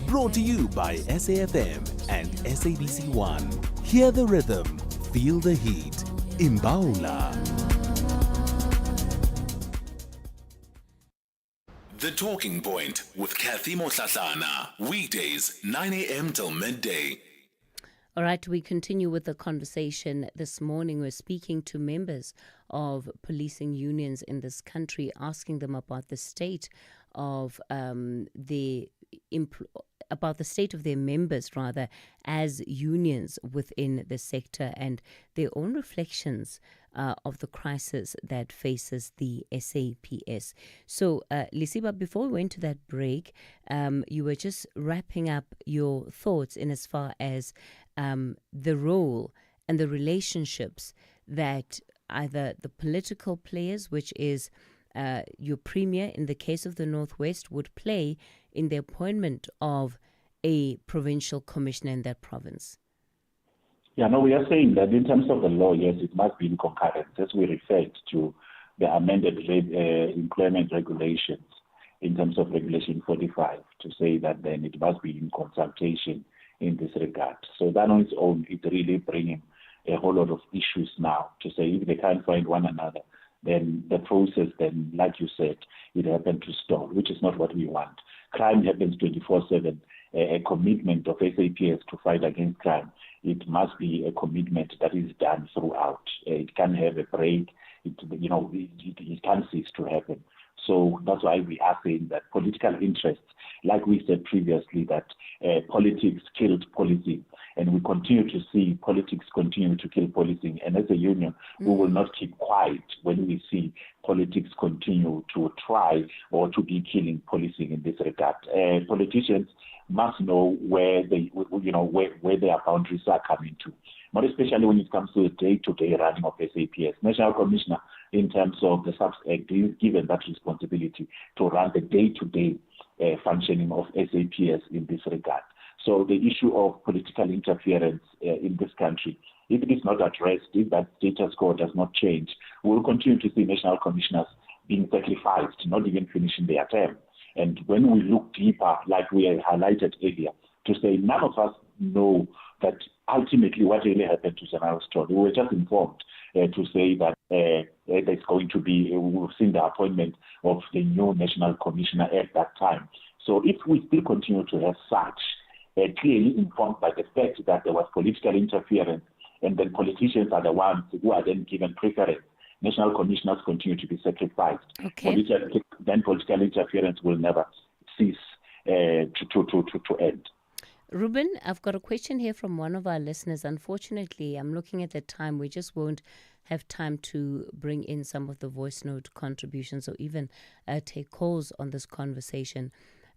Brought to you by SAFM and SABC1. Hear the rhythm, feel the heat. Imbaula. The Talking Point with Cathy Mohlahlana. Weekdays, 9 a.m. till midday. All right, we continue with the conversation this morning. We're speaking to members of policing unions in this country, asking them about the state of about the state of their members, rather, as unions within the sector, and their own reflections of the crisis that faces the SAPS. So, Lisiba, before we went to that break, you were just wrapping up your thoughts in as far as the role and the relationships that either the political players, which is your premier in the case of the Northwest, would play in the appointment of a provincial commissioner in that province. Yeah, no, we are saying that in terms of the law, yes, it must be in concurrence, as we referred to the amended employment regulations in terms of Regulation 45, to say that then it must be in consultation in this regard. So that on its own, it's really bringing a whole lot of issues now, to say if they can't find one another, then the process, then, like you said, it happened to stall, which is not what we want. crime happens 24/7, a commitment of SAPS to fight against crime, it must be a commitment that is done throughout. It can have a break. It can cease to happen. So that's why we are saying that political interests, like we said previously, that politics killed policing, and we continue to see politics continue to kill policing. And as a union, we will not keep quiet when we see politics continue to try or to be killing policing in this regard. Politicians must know where where their boundaries are coming to, more especially when it comes to the day-to-day running of SAPS. National Commissioner, in terms of the SAPS Act, is given that responsibility to run the day-to-day functioning of SAPS in this regard. So the issue of political interference in this country, if it is not addressed, if that status quo does not change, we will continue to see national commissioners being sacrificed, not even finishing their term. And when we look deeper, like we highlighted earlier, to say none of us know that ultimately what really happened to General Stroll. We were just informed to say that there's going to be, we've seen the appointment of the new national commissioner at that time. So if we still continue to have such, clearly informed by the fact that there was political interference, and then politicians are the ones who are then given preference, national commissioners continue to be sacrificed. Okay. Then political interference will never cease to end. Ruben, I've got a question here from one of our listeners. Unfortunately, I'm looking at the time. We just won't have time to bring in some of the voice note contributions or even take calls on this conversation.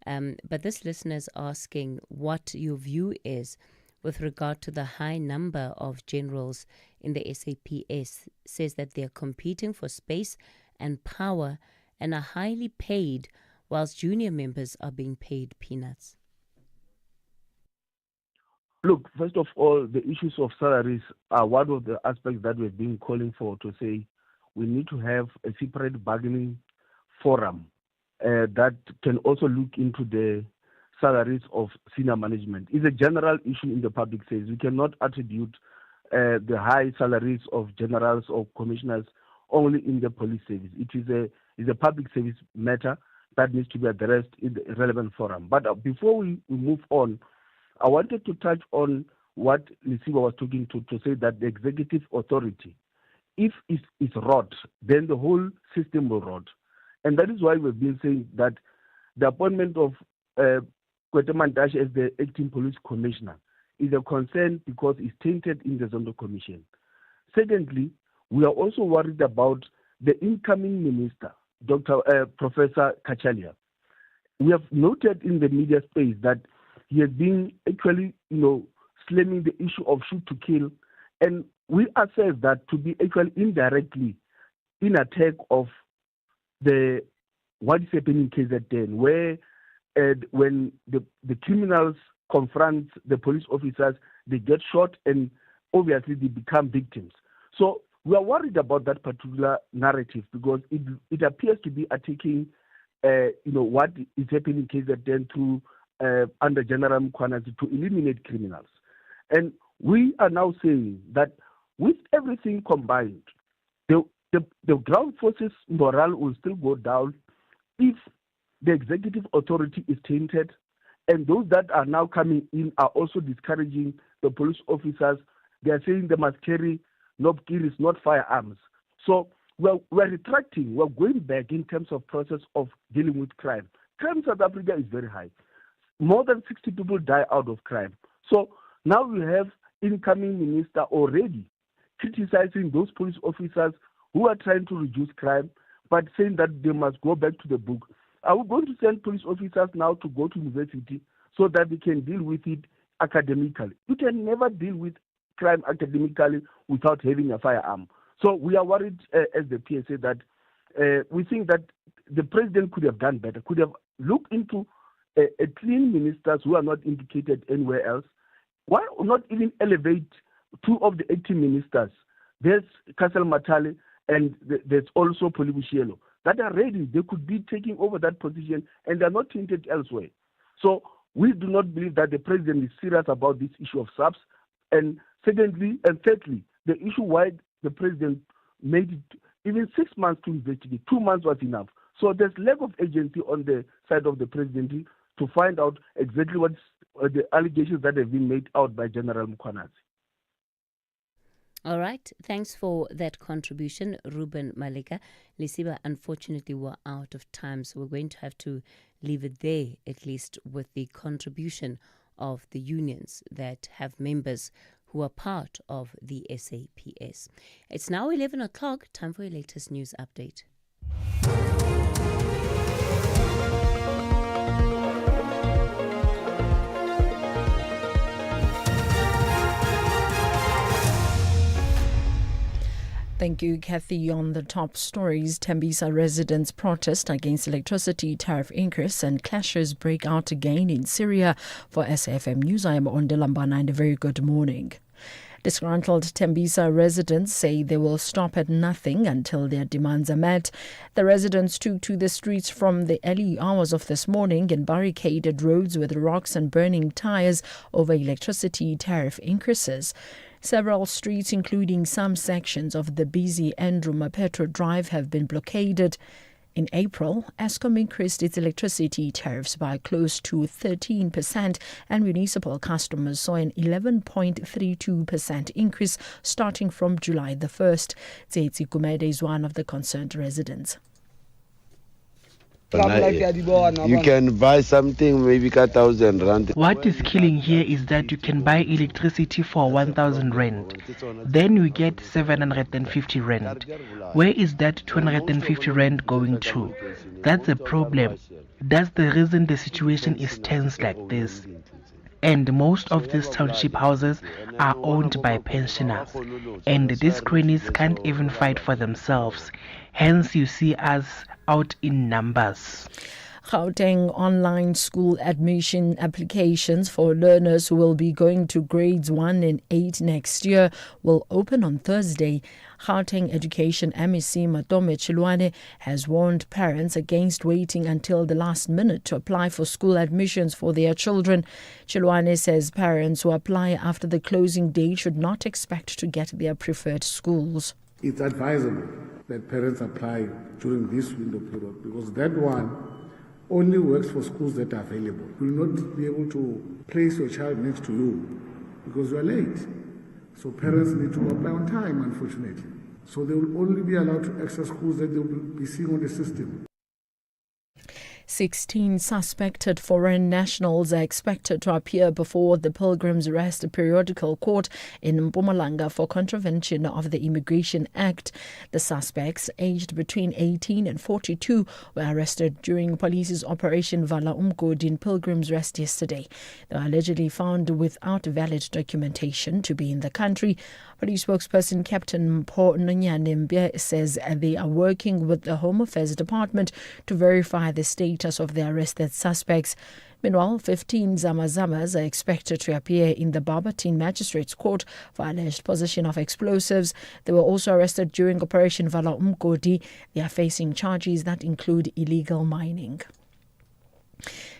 But this listener is asking what your view is with regard to the high number of generals in the SAPS. Says that they're competing for space and power and are highly paid, whilst junior members are being paid peanuts. Look, first of all, the issues of salaries are one of the aspects that we've been calling for, to say we need to have a separate bargaining forum that can also look into the salaries of senior management. It's a general issue in the public service. We cannot attribute the high salaries of generals or commissioners only in the police service. It is a public service matter that needs to be addressed in the relevant forum. But before we move on, I wanted to touch on what Lisiba was talking to say that the executive authority, if it's rot, then the whole system will rot. And that is why we've been saying that the appointment of Kwete Mantashe as the acting police commissioner is a concern because it's tainted in the Zondo Commission. Secondly, we are also worried about the incoming minister, Professor Kachalia. We have noted in the media space that he has been actually, slamming the issue of shoot to kill, and we assess that to be actually indirectly in attack of what is happening in KZN, where when the criminals confront the police officers, they get shot and obviously they become victims. So we are worried about that particular narrative because it appears to be attacking, what is happening in KZN through under General Mkhwanazi to eliminate criminals. And we are now saying that with everything combined, the ground forces morale will still go down if the executive authority is tainted, and those that are now coming in are also discouraging the police officers. They are saying they must carry knobkieries, not firearms. So we're retracting, we're going back in terms of process of dealing with crime. Crime in South Africa is very high. More than 60 people die out of crime. So now we have incoming minister already criticizing those police officers who are trying to reduce crime, but saying that they must go back to the book. Are we going to send police officers now to go to university so that they can deal with it academically? You can never deal with crime academically without having a firearm. So we are worried as the PSA that we think that the president could have done better, could have looked into a clean ministers who are not indicated anywhere else. Why not even elevate two of the 18 ministers? There's Castle Matale and there's also Polibushelo that are ready. They could be taking over that position and they're not tainted elsewhere. So we do not believe that the president is serious about this issue of SAPS. And thirdly, the issue why the president made it even 6 months to investigate, 2 months was enough. So there's lack of agency on the side of the presidency to find out exactly what's the allegations that have been made out by General Mkhwanazi. All right. Thanks for that contribution, Ruben Malika. Lisiba, unfortunately, we're out of time, so we're going to have to leave it there, at least with the contribution of the unions that have members who are part of the SAPS. It's now 11 o'clock. Time for your latest news update. Thank you, Cathy. On the top stories, Tembisa residents protest against electricity tariff increase and clashes break out again in Syria. For SAFM News, I am Ondelambana and a very good morning. Disgruntled Tembisa residents say they will stop at nothing until their demands are met. The residents took to the streets from the early hours of this morning and barricaded roads with rocks and burning tires over electricity tariff increases. Several streets, including some sections of the busy Andrew Mapetro Drive, have been blockaded. In April, Eskom increased its electricity tariffs by close to 13%, and municipal customers saw an 11.32% increase starting from July the 1st. Tsetsi Kumede is one of the concerned residents. You can buy something maybe 1,000 rand. What is killing here is that you can buy electricity for 1,000 rand. Then you get 750 rand. Where is that 250 rand going to? That's a problem. That's the reason the situation is tense like this. And most of these township houses are owned by pensioners. And these cronies can't even fight for themselves. Hence you see us out in numbers. Gauteng online school admission applications for learners who will be going to grades 1 and 8 next year will open on Thursday. Gauteng Education MEC Matome Chilwane has warned parents against waiting until the last minute to apply for school admissions for their children. Chilwane says parents who apply after the closing date should not expect to get their preferred schools. It's advisable that parents apply during this window period because that one only works for schools that are available. You will not be able to place your child next to you because you are late. So parents need to apply on time, unfortunately. So they will only be allowed to access schools that they will be seeing on the system. 16 suspected foreign nationals are expected to appear before the Pilgrim's Rest Periodical Court in Mpumalanga for contravention of the Immigration Act. The suspects, aged between 18 and 42, were arrested during police's Operation Vala Umgodi in Pilgrim's Rest yesterday. They were allegedly found without valid documentation to be in the country. Police spokesperson Captain Paul Nonyanembe says they are working with the Home Affairs Department to verify the status of the arrested suspects. Meanwhile, 15 Zamazamas are expected to appear in the Barberton Magistrates Court for alleged possession of explosives. They were also arrested during Operation Vala Umgodi. They are facing charges that include illegal mining.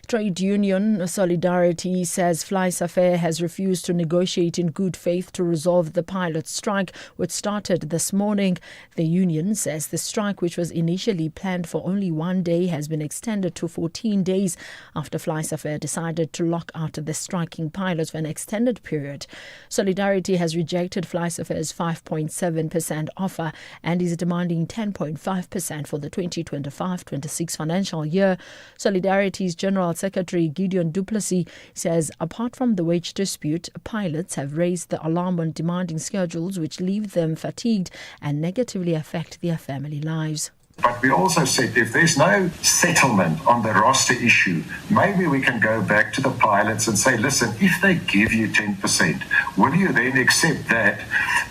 Trade union Solidarity says FlySafair has refused to negotiate in good faith to resolve the pilot strike, which started this morning. The union says the strike, which was initially planned for only 1 day, has been extended to 14 days after FlySafair decided to lock out the striking pilots for an extended period. Solidarity has rejected FlySafair's 5.7% offer and is demanding 10.5% for the 2025-26 financial year. Solidarity's General Secretary Gideon Duplessis says apart from the wage dispute, pilots have raised the alarm on demanding schedules which leave them fatigued and negatively affect their family lives. But we also said if there's no settlement on the roster issue, maybe we can go back to the pilots and say, listen, if they give you 10%, will you then accept that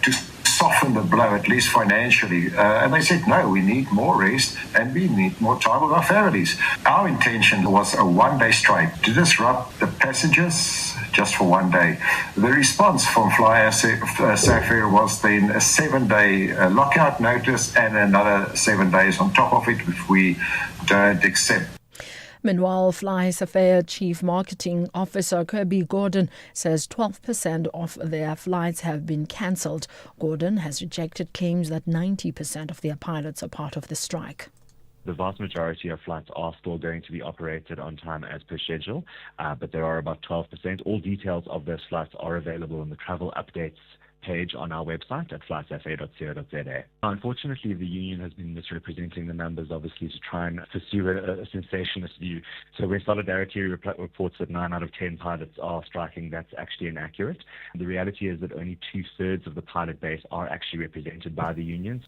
to soften the blow, at least financially? And they said, no, we need more rest and we need more time with our families. Our intention was a one-day strike to disrupt the passengers just for 1 day. The response from FlySafair was then a 7-day lockout notice and another 7 days on top of it if we don't accept. Meanwhile, FlySafair Chief Marketing Officer Kirby Gordon says 12% of their flights have been cancelled. Gordon has rejected claims that 90% of their pilots are part of the strike. The vast majority of flights are still going to be operated on time as per schedule, but there are about 12%. All details of those flights are available in the travel updates page on our website at flightsa.co.za. Unfortunately, the union has been misrepresenting the numbers, obviously, to try and pursue a sensationalist view. So where Solidarity reports that 9 out of 10 pilots are striking, that's actually inaccurate. The reality is that only 2/3 of the pilot base are actually represented by the unions.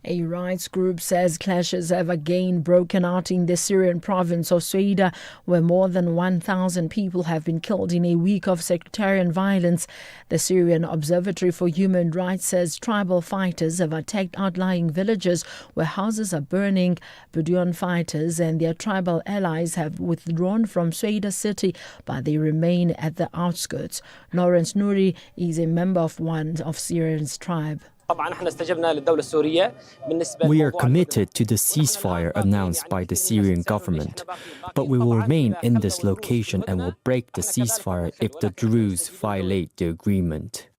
A rights group says clashes have again broken out in the Syrian province of Sweida, where more than 1,000 people have been killed in a week of sectarian violence. The Syrian Observatory for Human Rights says tribal fighters have attacked outlying villages where houses are burning. Bedouin fighters and their tribal allies have withdrawn from Sweida city, but they remain at the outskirts. Lawrence Nouri is a member of one of Syrian's tribe. We are committed to the ceasefire announced by the Syrian government, but we will remain in this location and will break the ceasefire if the Druze violate the agreement.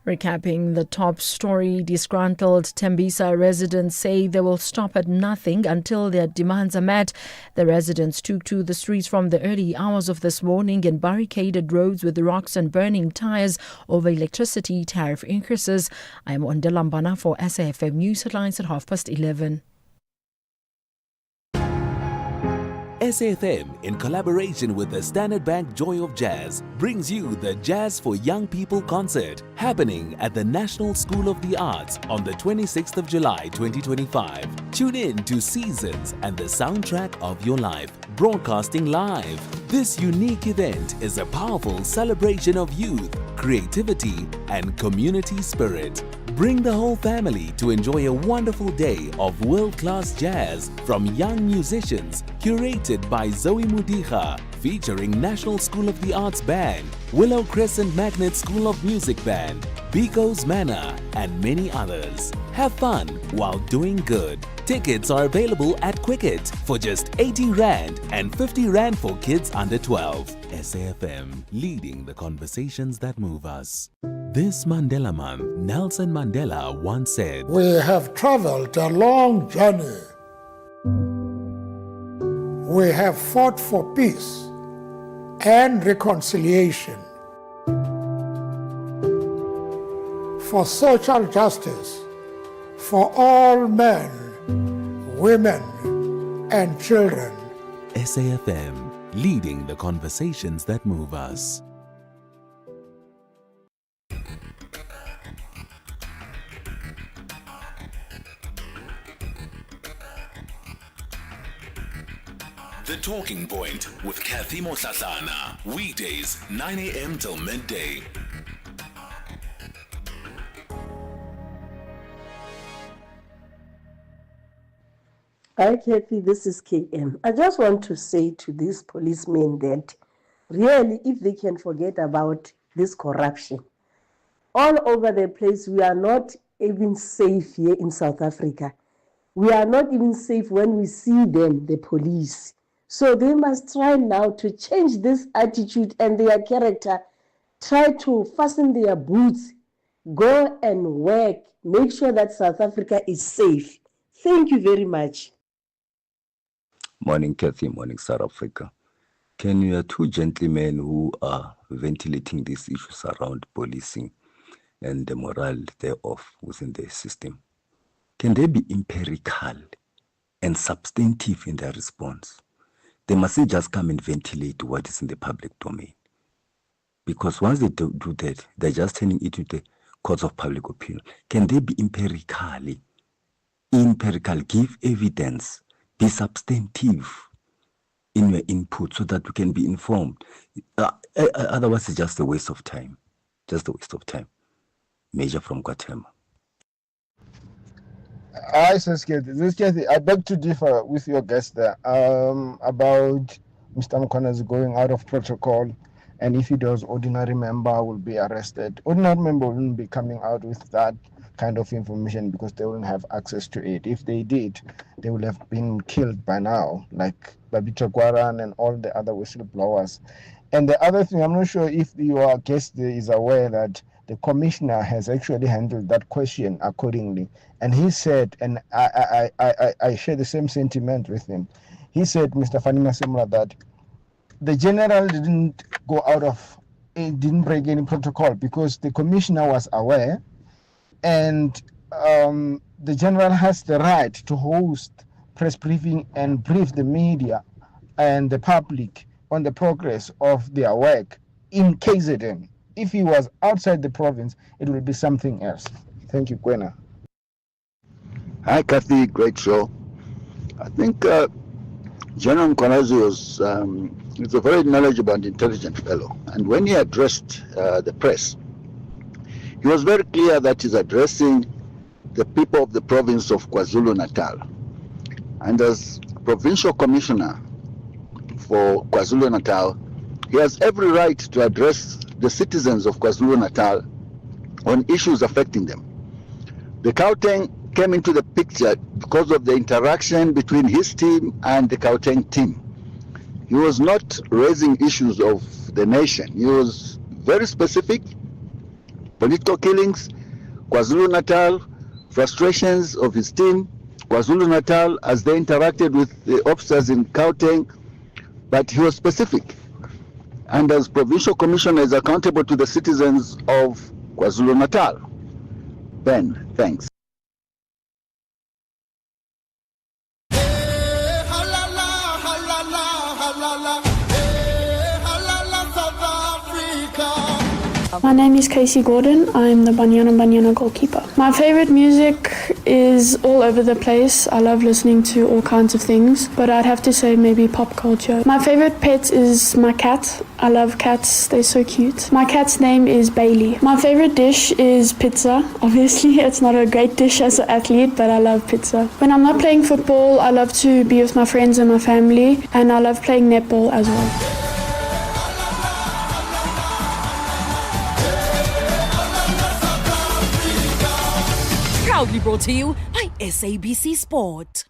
Recapping the top story, disgruntled Tembisa residents say they will stop at nothing until their demands are met. The residents took to the streets from the early hours of this morning and barricaded roads with rocks and burning tires over electricity tariff increases. I am Ondela Mbana for SAFM News Headlines at 11:30. SAFM, in collaboration with the Standard Bank Joy of Jazz, brings you the Jazz for Young People concert happening at the National School of the Arts on the 26th of July 2025. Tune in to Seasons and the Soundtrack of Your Life, broadcasting live. This unique event is a powerful celebration of youth, creativity, and community spirit. Bring the whole family to enjoy a wonderful day of world-class jazz from young musicians, curated by Zoe Mudicha, featuring National School of the Arts Band, Willow Crescent Magnet School of Music Band, Biko's Manor, and many others. Have fun while doing good. Tickets are available at Quicket for just 80 Rand and 50 Rand for kids under 12. SAFM, leading the conversations that move us. This Mandela Month, Nelson Mandela once said, "We have traveled a long journey. We have fought for peace and reconciliation, for social justice, for all men, women, and children." SAFM, leading the conversations that move us. The Talking Point with Cathy Mohlahlana. Weekdays, 9 a.m. till midday. Hi, Cathy, this is KM. I just want to say to these policemen that really, if they can forget about this corruption, all over the place, we are not even safe here in South Africa. We are not even safe when we see them, the police. So they must try now to change this attitude and their character, try to fasten their boots, go and work, make sure that South Africa is safe. Thank you very much. Morning, Cathy. Morning, South Africa. Can you, two gentlemen who are ventilating these issues around policing and the morale thereof within the system, can they be empirical and substantive in their response? They mustn't just come and ventilate what is in the public domain. Because once they do that, they're just turning it to the courts of public opinion. Can they be empirical, give evidence, be substantive in your input so that we can be informed? Otherwise, it's just a waste of time. Just a waste of time. Major from Guatemala. Hi, Cathy. I beg to differ with your guest there about Mr. Mkhwanazi going out of protocol, and if he does, ordinary member will be arrested. Ordinary member wouldn't be coming out with that kind of information because they wouldn't have access to it. If they did, they would have been killed by now, like Babita Gwaran and all the other whistleblowers. And the other thing, I'm not sure if your guest is aware that the commissioner has actually handled that question accordingly. And he said, and I share the same sentiment with him. He said, Mr. Fanima Simla, that the general didn't go out of, it didn't break any protocol because the commissioner was aware, and the general has the right to host press briefing and brief the media and the public on the progress of their work in KZN. If he was outside the province, it would be something else. Thank you, Kwena. Hi, Kathy. Great show. I think General Mkwanazi was is a very knowledgeable and intelligent fellow. And when he addressed the press, he was very clear that he's addressing the people of the province of KwaZulu-Natal. And as provincial commissioner for KwaZulu-Natal, he has every right to address the citizens of KwaZulu-Natal on issues affecting them. The Gauteng came into the picture because of the interaction between his team and the Gauteng team. He was not raising issues of the nation. He was very specific: political killings, KwaZulu-Natal, frustrations of his team, KwaZulu-Natal as they interacted with the officers in Gauteng, but he was specific. And as provincial commissioner is accountable to the citizens of KwaZulu-Natal. Ben, thanks. My name is Casey Gordon. I'm the Banyana goalkeeper. My favorite music is all over the place. I love listening to all kinds of things, but I'd have to say maybe pop culture. My favorite pet is my cat. I love cats. They're so cute. My cat's name is Bailey. My favorite dish is pizza. Obviously, it's not a great dish as an athlete, but I love pizza. When I'm not playing football, I love to be with my friends and my family, and I love playing netball as well. Proudly brought to you by SABC Sport.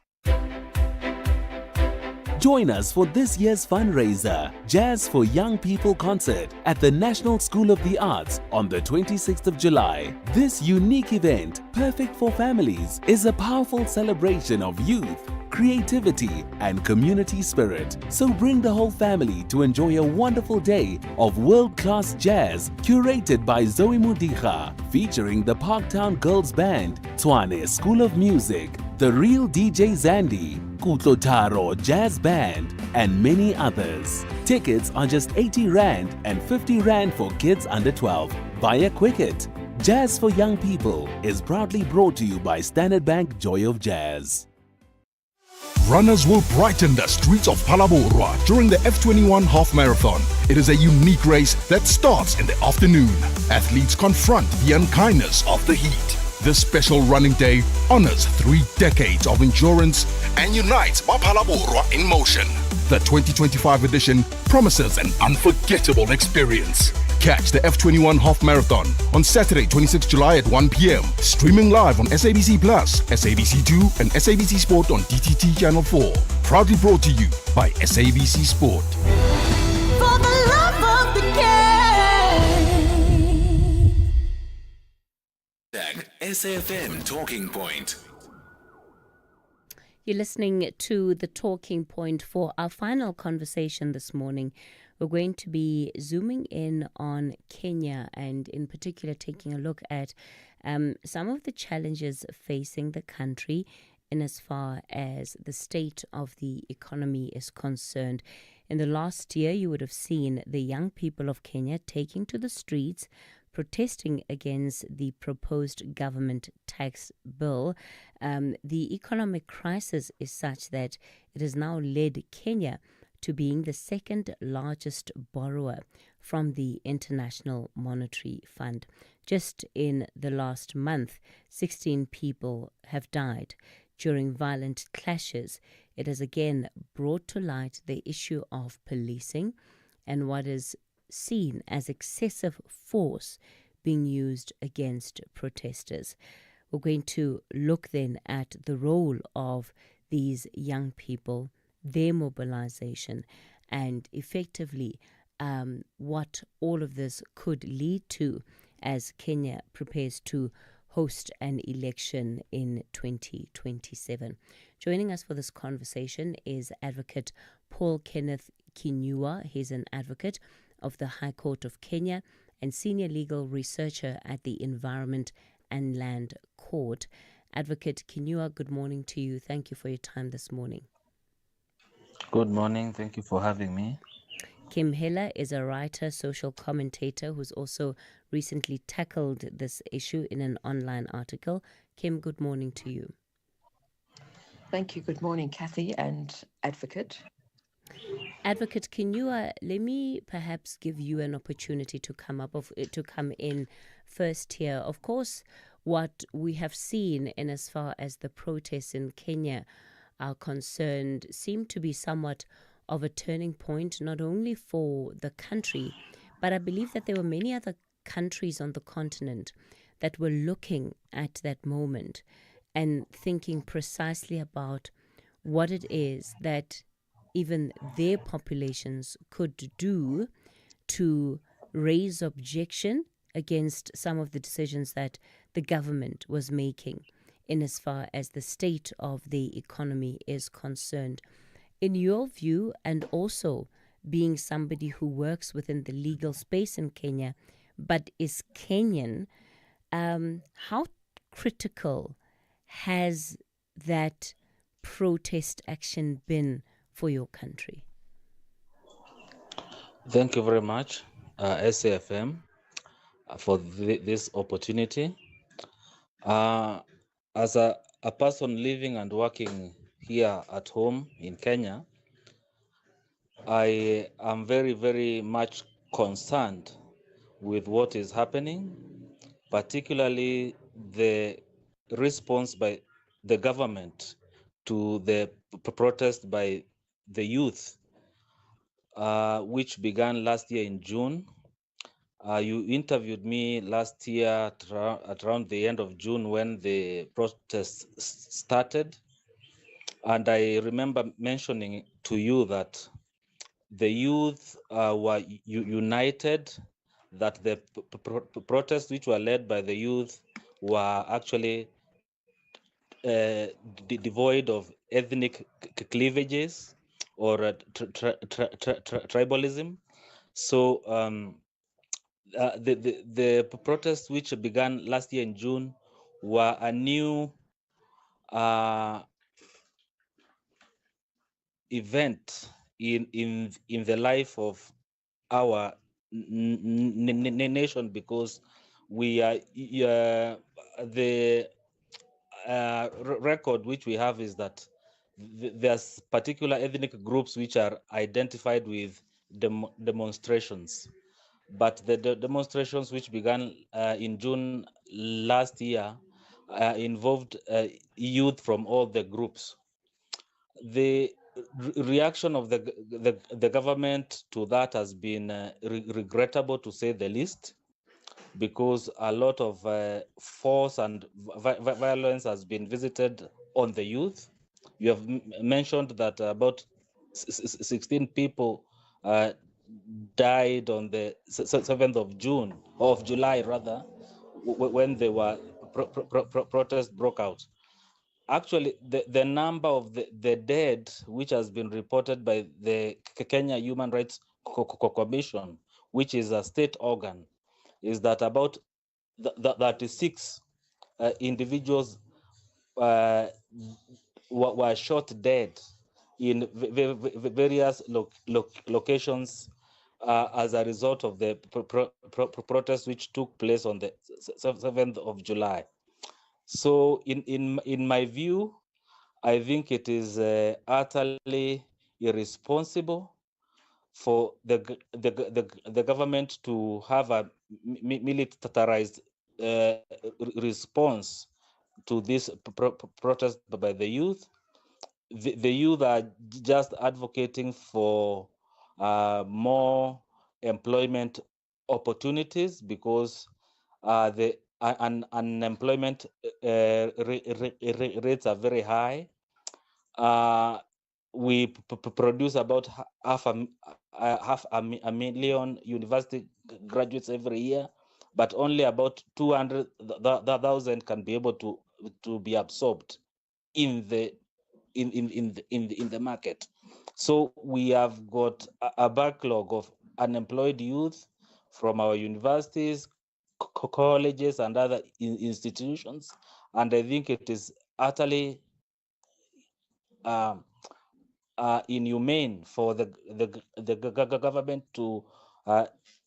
Join us for this year's fundraiser, Jazz for Young People concert at the National School of the Arts on the 26th of July. This unique event, perfect for families, is a powerful celebration of youth, creativity, and community spirit. So bring the whole family to enjoy a wonderful day of world-class jazz curated by Zoe Mudicha, featuring the Parktown Girls Band, Tshwane School of Music, The Real DJ Zandi, Kutlotaro Jazz Band, and many others. Tickets are just 80 Rand and 50 Rand for kids under 12 via Quicket. Jazz for Young People is proudly brought to you by Standard Bank Joy of Jazz. Runners will brighten the streets of Phalaborwa during the F21 Half Marathon. It is a unique race that starts in the afternoon. Athletes confront the unkindness of the heat. This special running day honors 3 decades of endurance and unites Phalaborwa in motion. The 2025 edition promises an unforgettable experience. Catch the F21 Half Marathon on Saturday, 26 July at 1 p.m. Streaming live on SABC Plus, SABC2 and SABC Sport on DTT Channel 4. Proudly brought to you by SABC Sport. For the love of the game. SAFM Talking Point. You're listening to The Talking Point. For our final conversation this morning, we're going to be zooming in on Kenya and in particular taking a look at some of the challenges facing the country in as far as the state of the economy is concerned. In the last year, you would have seen the young people of Kenya taking to the streets, protesting against the proposed government tax bill. The economic crisis is such that it has now led Kenya to being the second largest borrower from the International Monetary Fund. Just in the last month, 16 people have died during violent clashes. It has again brought to light the issue of policing and what is seen as excessive force being used against protesters. We're going to look then at the role of these young people, their mobilization, and effectively what all of this could lead to as Kenya prepares to host an election in 2027. Joining us for this conversation is Advocate Paul Kenneth Kinyua. He's an advocate of the High Court of Kenya and senior legal researcher at the Environment and Land Court. Advocate Kinyua, good morning to you. Thank you for your time this morning. Good morning. Thank you for having me. Kim Heller is a writer, social commentator who's also recently tackled this issue in an online article. Kim, good morning to you. Thank you. Good morning, Cathy and Advocate. Advocate Kinyua, let me perhaps give you an opportunity to come in first here. Of course, what we have seen in as far as the protests in Kenya are concerned seem to be somewhat of a turning point, not only for the country, but I believe that there were many other countries on the continent that were looking at that moment and thinking precisely about what it is that even their populations could do to raise objection against some of the decisions that the government was making in as far as the state of the economy is concerned. In your view, and also being somebody who works within the legal space in Kenya, but is Kenyan, how critical has that protest action been for your country? Thank you very much, SAFM, for this opportunity. As a person living and working here at home in Kenya, I am very, very much concerned with what is happening, particularly the response by the government to the protest by the youth, which began last year in June. You interviewed me last year at around the end of June when the protests started. And I remember mentioning to you that the youth were united, that the protests which were led by the youth were actually devoid of ethnic cleavages or tribalism. So the protests which began last year in June were a new event in the life of our nation, because we are the record which we have is that there's particular ethnic groups which are identified with demonstrations. But the demonstrations which began in June last year involved youth from all the groups. The reaction of the government to that has been regrettable, to say the least, because a lot of force and violence has been visited on the youth. You have mentioned that about 16 people died on the 7th of June, or of July rather, when they were protests broke out. Actually, the number of the dead, which has been reported by the Kenya Human Rights Commission, which is a state organ, is that about 36 individuals were shot dead in various locations as a result of the protests which took place on the 7th of July. So in my view, I think it is utterly irresponsible for the government to have a militarized response to this protest by the youth. The youth are just advocating for more employment opportunities, because the unemployment rates are very high. we produce about a million university graduates every year, but only about 200,000 can be able to be absorbed in the market. So we have got a backlog of unemployed youth from our universities, colleges, and other institutions, and I think it is utterly inhumane for the government to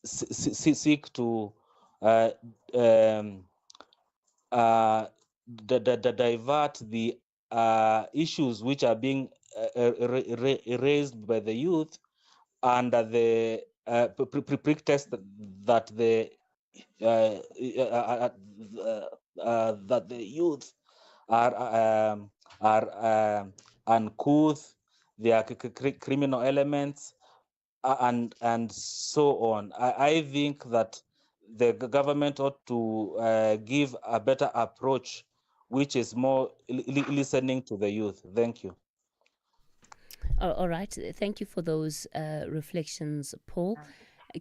seek to divert the issues which are being raised by the youth under the pretext that the youth are uncouth, they are criminal elements, and so on. I think that the government ought to give a better approach, which is more listening to the youth. Thank you. All right. Thank you for those reflections, Paul.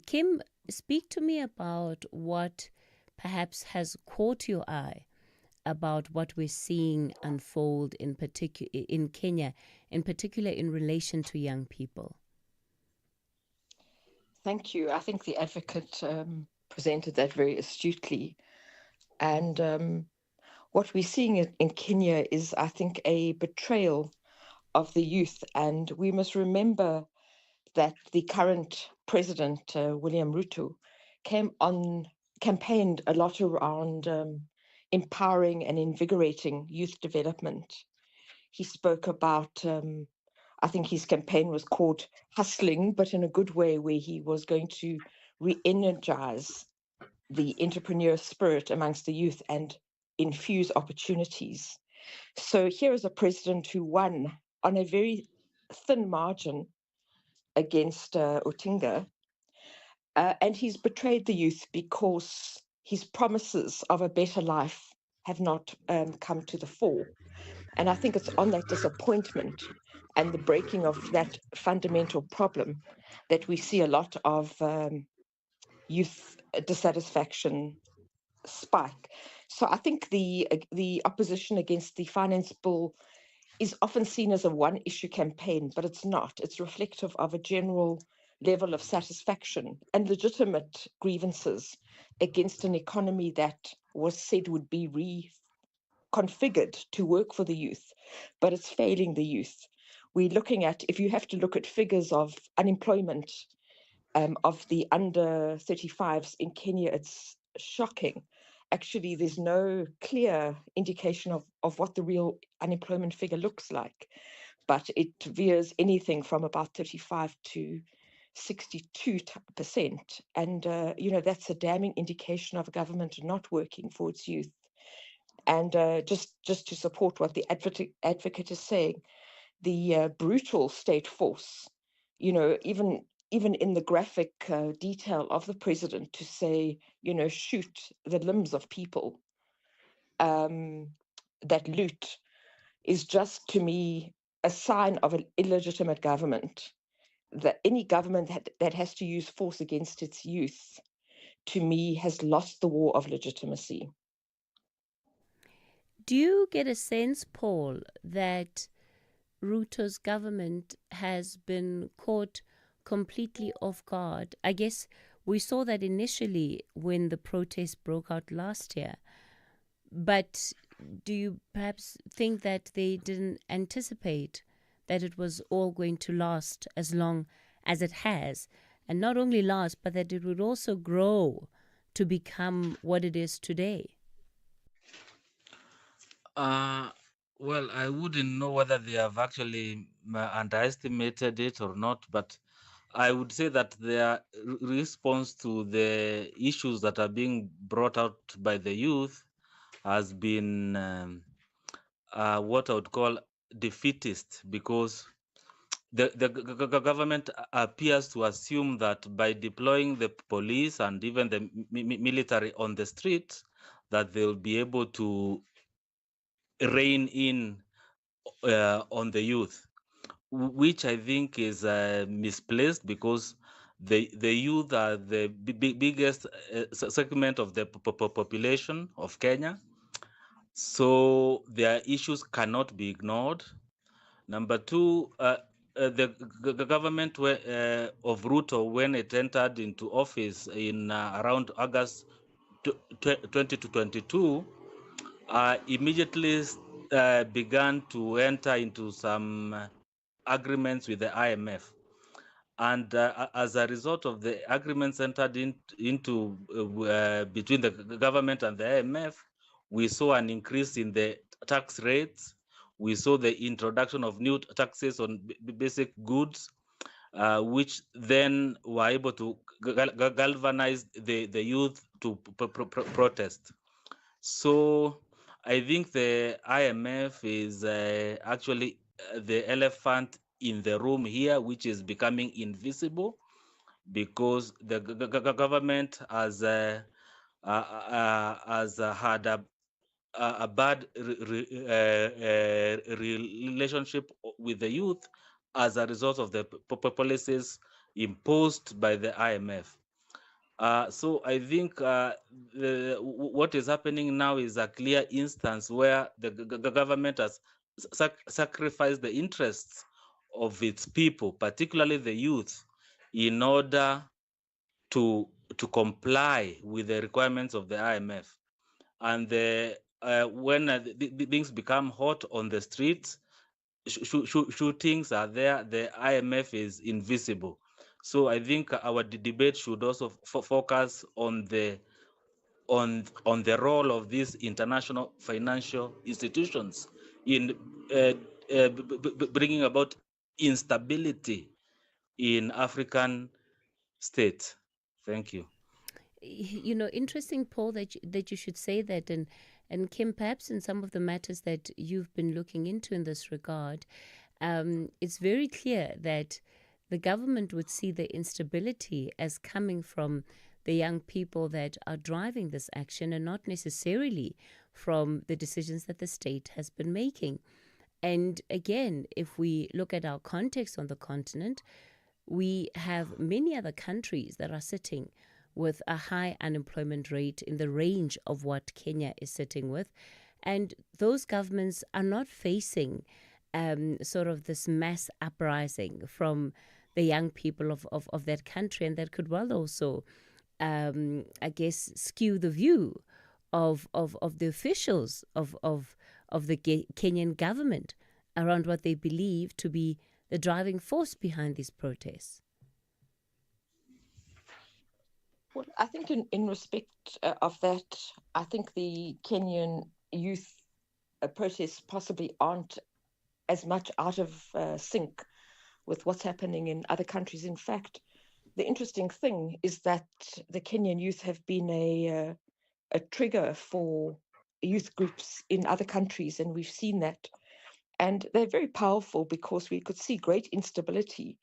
Kim, speak to me about what perhaps has caught your eye about what we're seeing unfold in Kenya, in particular in relation to young people. Thank you. I think the advocate presented that very astutely. And what we're seeing in Kenya is, I think, a betrayal of the youth. And we must remember that the current president, William Ruto, campaigned a lot around empowering and invigorating youth development. He spoke about, I think his campaign was called Hustling, but in a good way, where he was going to re-energize the entrepreneur spirit amongst the youth and infuse opportunities. So here is a president who won on a very thin margin against Otinga, and he's betrayed the youth because his promises of a better life have not come to the fore. And I think it's on that disappointment and the breaking of that fundamental problem that we see a lot of youth dissatisfaction spike. So I think the opposition against the finance bill is often seen as a one-issue campaign, but it's not. It's reflective of a general level of satisfaction and legitimate grievances against an economy that was said would be reconfigured to work for the youth, but it's failing the youth. We're looking at, if you have to look at figures of unemployment of the under 35s in Kenya, it's shocking. Actually, there's no clear indication of what the real unemployment figure looks like, but it veers anything from about 35 to 62%. And, that's a damning indication of a government not working for its youth. And just to support what the advocate is saying, the brutal state force, even in the graphic detail of the president to say, shoot the limbs of people that loot, is just, to me, a sign of an illegitimate government. That any government that has to use force against its youth, to me, has lost the war of legitimacy. Do you get a sense, Paul, that Ruto's government has been caught completely off guard? I guess we saw that initially when the protests broke out last year. But do you perhaps think that they didn't anticipate that it was all going to last as long as it has? And not only last, but that it would also grow to become what it is today? Well, I wouldn't know whether they have actually underestimated it or not, but I would say that their response to the issues that are being brought out by the youth has been what I would call defeatist, because the government appears to assume that by deploying the police and even the military on the streets, that they'll be able to rein in on the youth. which I think is misplaced, because the youth are the biggest segment of the population of Kenya. So their issues cannot be ignored. Number two, the government of Ruto, when it entered into office in around August 2022, immediately began to enter into some agreements with the IMF. And as a result of the agreements entered into between the government and the IMF, we saw an increase in the tax rates. We saw the introduction of new taxes on basic goods, which then were able to galvanize the youth to protest. So I think the IMF is actually the elephant in the room here, which is becoming invisible, because the government has had a bad relationship with the youth as a result of the policies imposed by the IMF. So I think what is happening now is a clear instance where the government has sacrificed the interests of its people, particularly the youth, in order to comply with the requirements of the IMF. And when things become hot on the streets, shootings are there, the IMF is invisible. So I think our debate should also focus on the role of these international financial institutions in bringing about instability in African states. Thank you. You know, interesting, Paul, that you should say that, and Kim, perhaps in some of the matters that you've been looking into in this regard, it's very clear that the government would see the instability as coming from the young people that are driving this action, and not necessarily from the decisions that the state has been making. And again, if we look at our context on the continent, we have many other countries that are sitting with a high unemployment rate in the range of what Kenya is sitting with. And those governments are not facing sort of this mass uprising from the young people of that country. And that could well also, I guess, skew the view of the officials of the Kenyan government around what they believe to be the driving force behind these protests. Well, I think in respect of that, I think the Kenyan youth protests possibly aren't as much out of sync with what's happening in other countries. In fact, the interesting thing is that the Kenyan youth have been a trigger for youth groups in other countries, and we've seen that. And they're very powerful because we could see great instability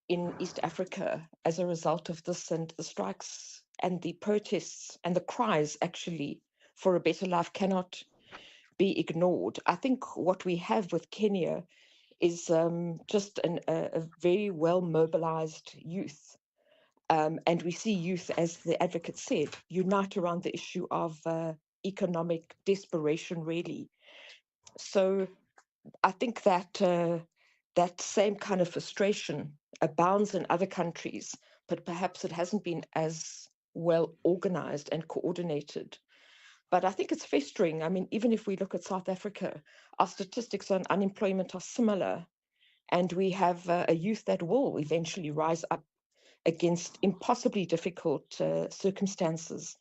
in East Africa as a result of this, and the strikes and the protests and the cries actually for a better life cannot be ignored. I think what we have with Kenya is just a very well mobilized youth. And we see youth, as the advocate said, unite around the issue of economic desperation, really. So I think that that same kind of frustration abounds in other countries, but perhaps it hasn't been as well organized and coordinated. But I think it's festering. I mean, even if we look at South Africa, our statistics on unemployment are similar, and we have a youth that will eventually rise up against impossibly difficult circumstances.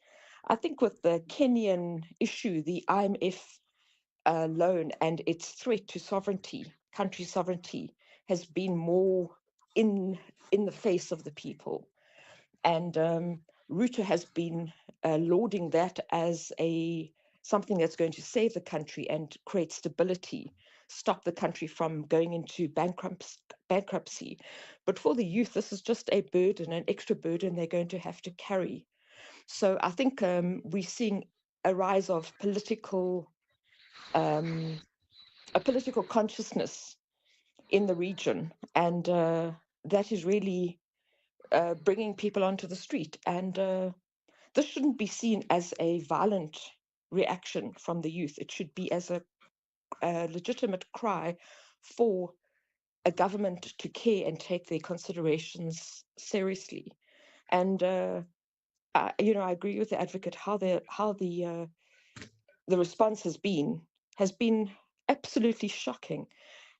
I think with the Kenyan issue, the IMF loan and its threat to sovereignty, country sovereignty, has been more in the face of the people. And Ruto has been lauding that as something that's going to save the country and create stability, stop the country from going into bankruptcy. But for the youth, this is just a burden, an extra burden they're going to have to carry. So I think we're seeing a rise of a political consciousness in the region, and that is really bringing people onto the street. And this shouldn't be seen as a violent reaction from the youth. It should be as a legitimate cry for a government to care and take their considerations seriously. And I agree with the advocate how the response has been absolutely shocking,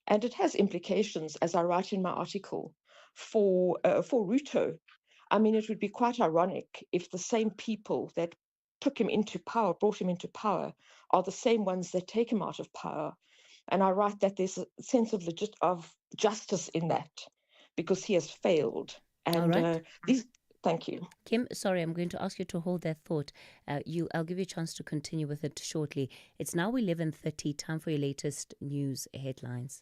and it has implications, as I write in my article, for Ruto. I mean, it would be quite ironic if the same people that brought him into power, are the same ones that take him out of power. And I write that there's a sense of justice in that, because he has failed. And All right. Thank you. Kim, sorry, I'm going to ask you to hold that thought. I'll give you a chance to continue with it shortly. It's now 11:30, time for your latest news headlines.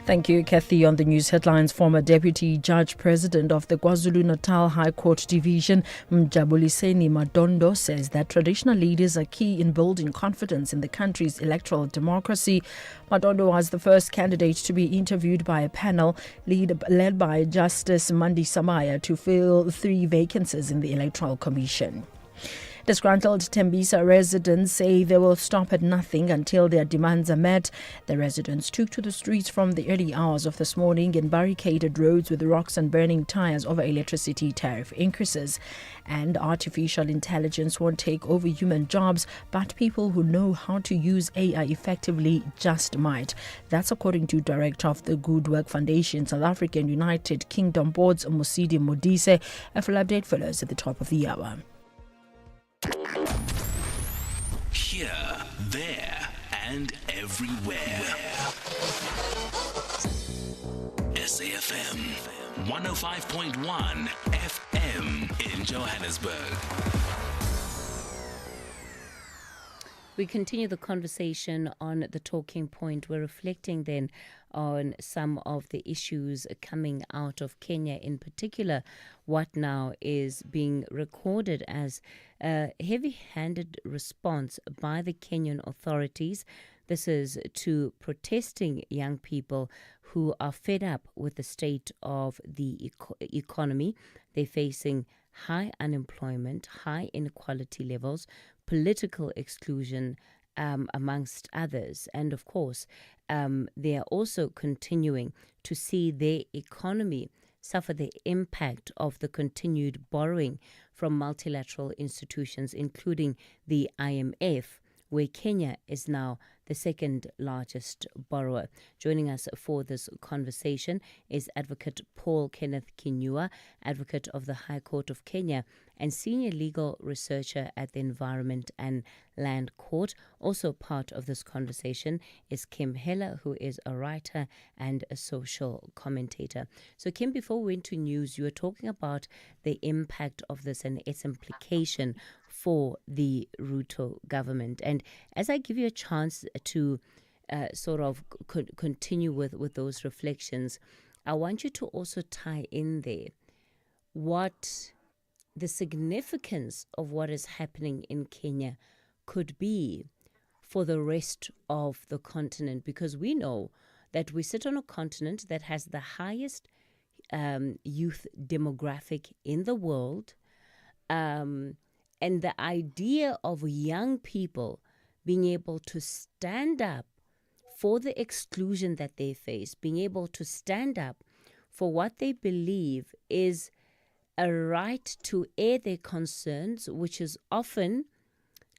Thank you, Cathy. On the news headlines, former Deputy Judge President of the KwaZulu-Natal High Court Division, Mjabuliseni Madondo, says that traditional leaders are key in building confidence in the country's electoral democracy. Madondo was the first candidate to be interviewed by a panel led by Justice Mandi Samaya to fill 3 vacancies in the Electoral Commission. Disgruntled Tembisa residents say they will stop at nothing until their demands are met. The residents took to the streets from the early hours of this morning and barricaded roads with rocks and burning tires over electricity tariff increases. And artificial intelligence won't take over human jobs, but people who know how to use AI effectively just might. That's according to Director of the Good Work Foundation South African United Kingdom Boards, Mosidi Modise. A full update follows at the top of the hour. Here, there, and everywhere. SAFM 105.1 FM in Johannesburg. We continue the conversation on the talking point. We're reflecting then on some of the issues coming out of Kenya, in particular, what now is being recorded as a heavy-handed response by the Kenyan authorities. This is to protesting young people who are fed up with the state of the economy. They're facing high unemployment, high inequality levels, political exclusion, amongst others. And of course, they are also continuing to see their economy suffer the impact of the continued borrowing from multilateral institutions, including the IMF, where Kenya is now the second largest borrower. Joining us for this conversation is Advocate Paul Kenneth Kinyua, Advocate of the High Court of Kenya and Senior Legal Researcher at the Environment and Land Court. Also part of this conversation is Kim Heller, who is a writer and a social commentator. So Kim, before we went to news, you were talking about the impact of this and its implication for the Ruto government. And as I give you a chance to sort of continue with those reflections, I want you to also tie in there what the significance of what is happening in Kenya could be for the rest of the continent, because we know that we sit on a continent that has the highest youth demographic in the world. And the idea of young people being able to stand up for the exclusion that they face, being able to stand up for what they believe is a right to air their concerns, which is often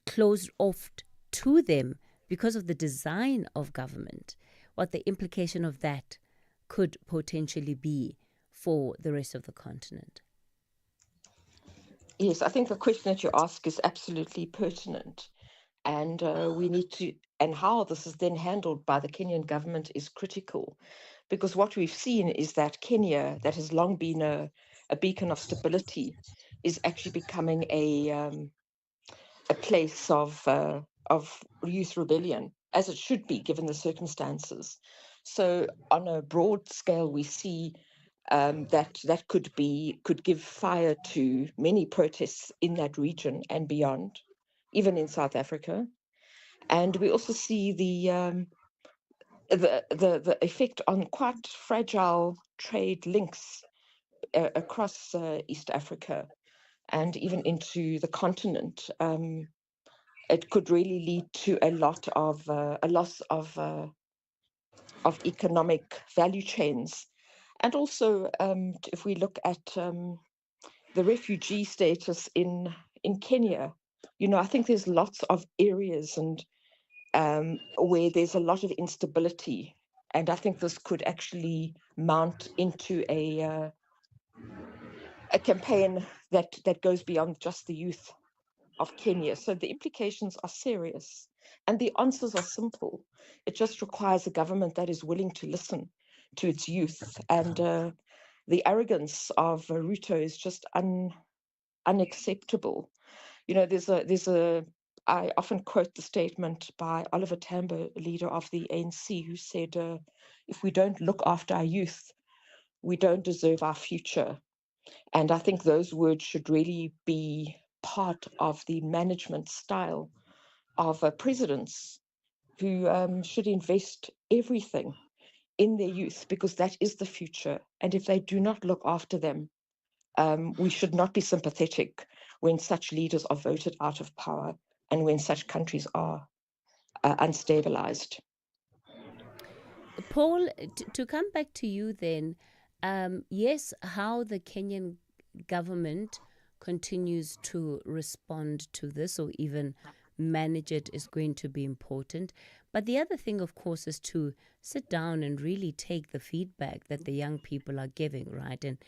closed off to them because of the design of government, what the implication of that could potentially be for the rest of the continent. Yes, I think the question that you ask is absolutely pertinent. And we need to, and how this is then handled by the Kenyan government is critical. Because what we've seen is that Kenya, that has long been a beacon of stability, is actually becoming a place of youth rebellion, as it should be, given the circumstances. So on a broad scale, we see that could give fire to many protests in that region and beyond, even in South Africa. And we also see the effect on quite fragile trade links across East Africa and even into the continent. It could really lead to a loss of economic value chains. And also, if we look at the refugee status in Kenya, I think there's lots of areas and where there's a lot of instability, and I think this could actually mount into a campaign that goes beyond just the youth of Kenya. So the implications are serious, and the answers are simple. It just requires a government that is willing to listen to its youth, and the arrogance of Ruto is just unacceptable. I often quote the statement by Oliver Tambo, leader of the ANC, who said, if we don't look after our youth, we don't deserve our future. And I think those words should really be part of the management style of presidents who should invest everything in their youth, because that is the future. And if they do not look after them, we should not be sympathetic when such leaders are voted out of power and when such countries are unstabilized. Paul, to come back to you then, yes, how the Kenyan government continues to respond to this or even manage it is going to be important. But the other thing, of course, is to sit down and really take the feedback that the young people are giving, right? And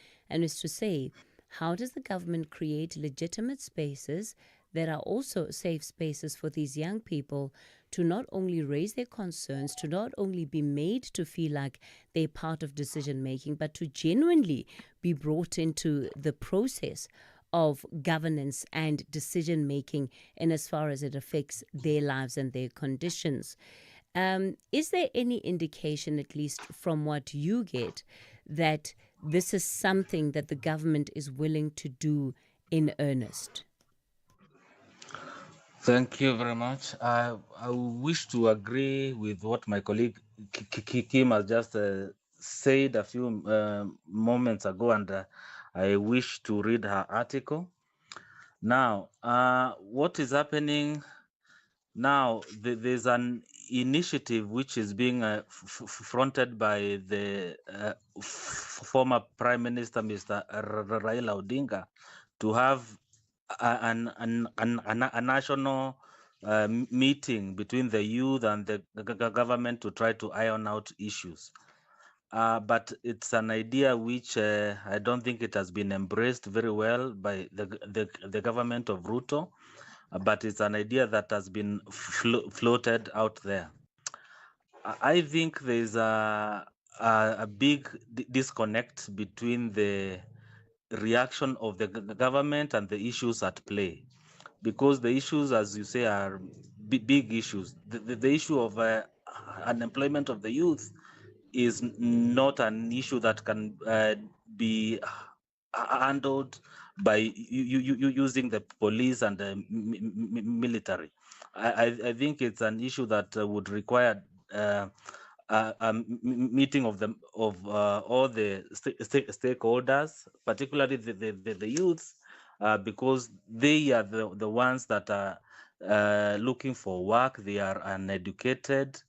is to say, how does the government create legitimate spaces that are also safe spaces for these young people to not only raise their concerns, to not only be made to feel like they're part of decision making, but to genuinely be brought into the process of governance and decision making in as far as it affects their lives and their conditions. Is there any indication, at least from what you get, that this is something that the government is willing to do in earnest? Thank you very much. I wish to agree with what my colleague Kim has just said a few moments ago, and I wish to read her article. Now, what is happening now? There's an initiative which is being fronted by the former Prime Minister, Mr. Raila Odinga, to have a national meeting between the youth and the government to try to iron out issues. But it's an idea which I don't think it has been embraced very well by the government of Ruto, but it's an idea that has been floated out there. I think there's a big disconnect between the reaction of the government and the issues at play, because the issues, as you say, are big issues. The issue of unemployment of the youth is not an issue that can be handled by using the police and the military. I think it's an issue that would require a meeting of all the stakeholders, particularly the youth, because they are the ones that are looking for work. They are uneducated.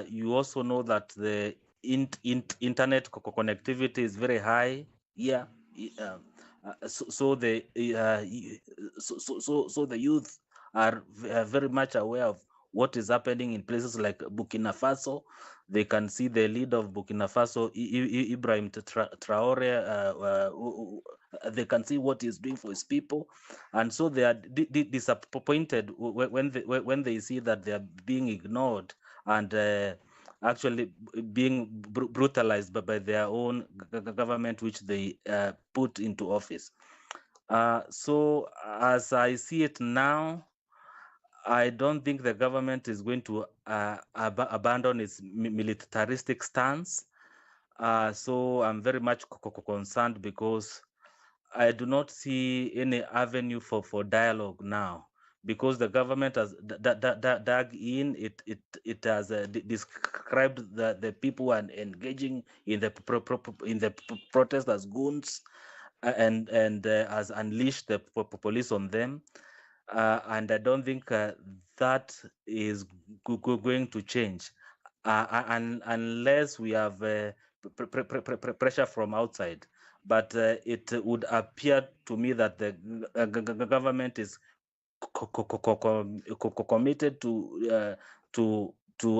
You also know that the internet connectivity is very high. Yeah. So the youth are very much aware of what is happening in places like Burkina Faso. They can see the leader of Burkina Faso, Ibrahim Traore. They can see what he's doing for his people, and so they are disappointed when they see that they are being ignored and actually being brutalized by their own government, which they put into office. So as I see it now, I don't think the government is going to abandon its militaristic stance. So I'm very much concerned, because I do not see any avenue for dialogue now because the government has dug in. It has described the people who are engaging in the protest as goons, and has unleashed the police on them. And I don't think that is going to change unless we have pressure from outside. But it would appear to me that the government is committed to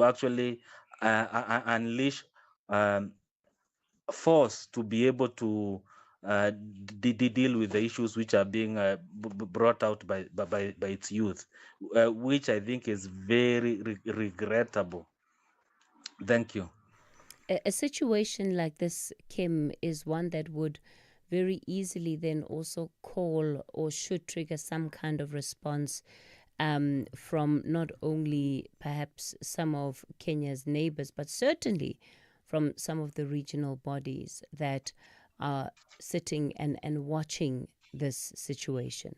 actually unleash force to be able to deal with the issues which are being brought out by its youth, which I think is very regrettable. Thank you. A situation like this, Kim, is one that would very easily then also call or should trigger some kind of response from not only perhaps some of Kenya's neighbors, but certainly from some of the regional bodies that are sitting and watching this situation.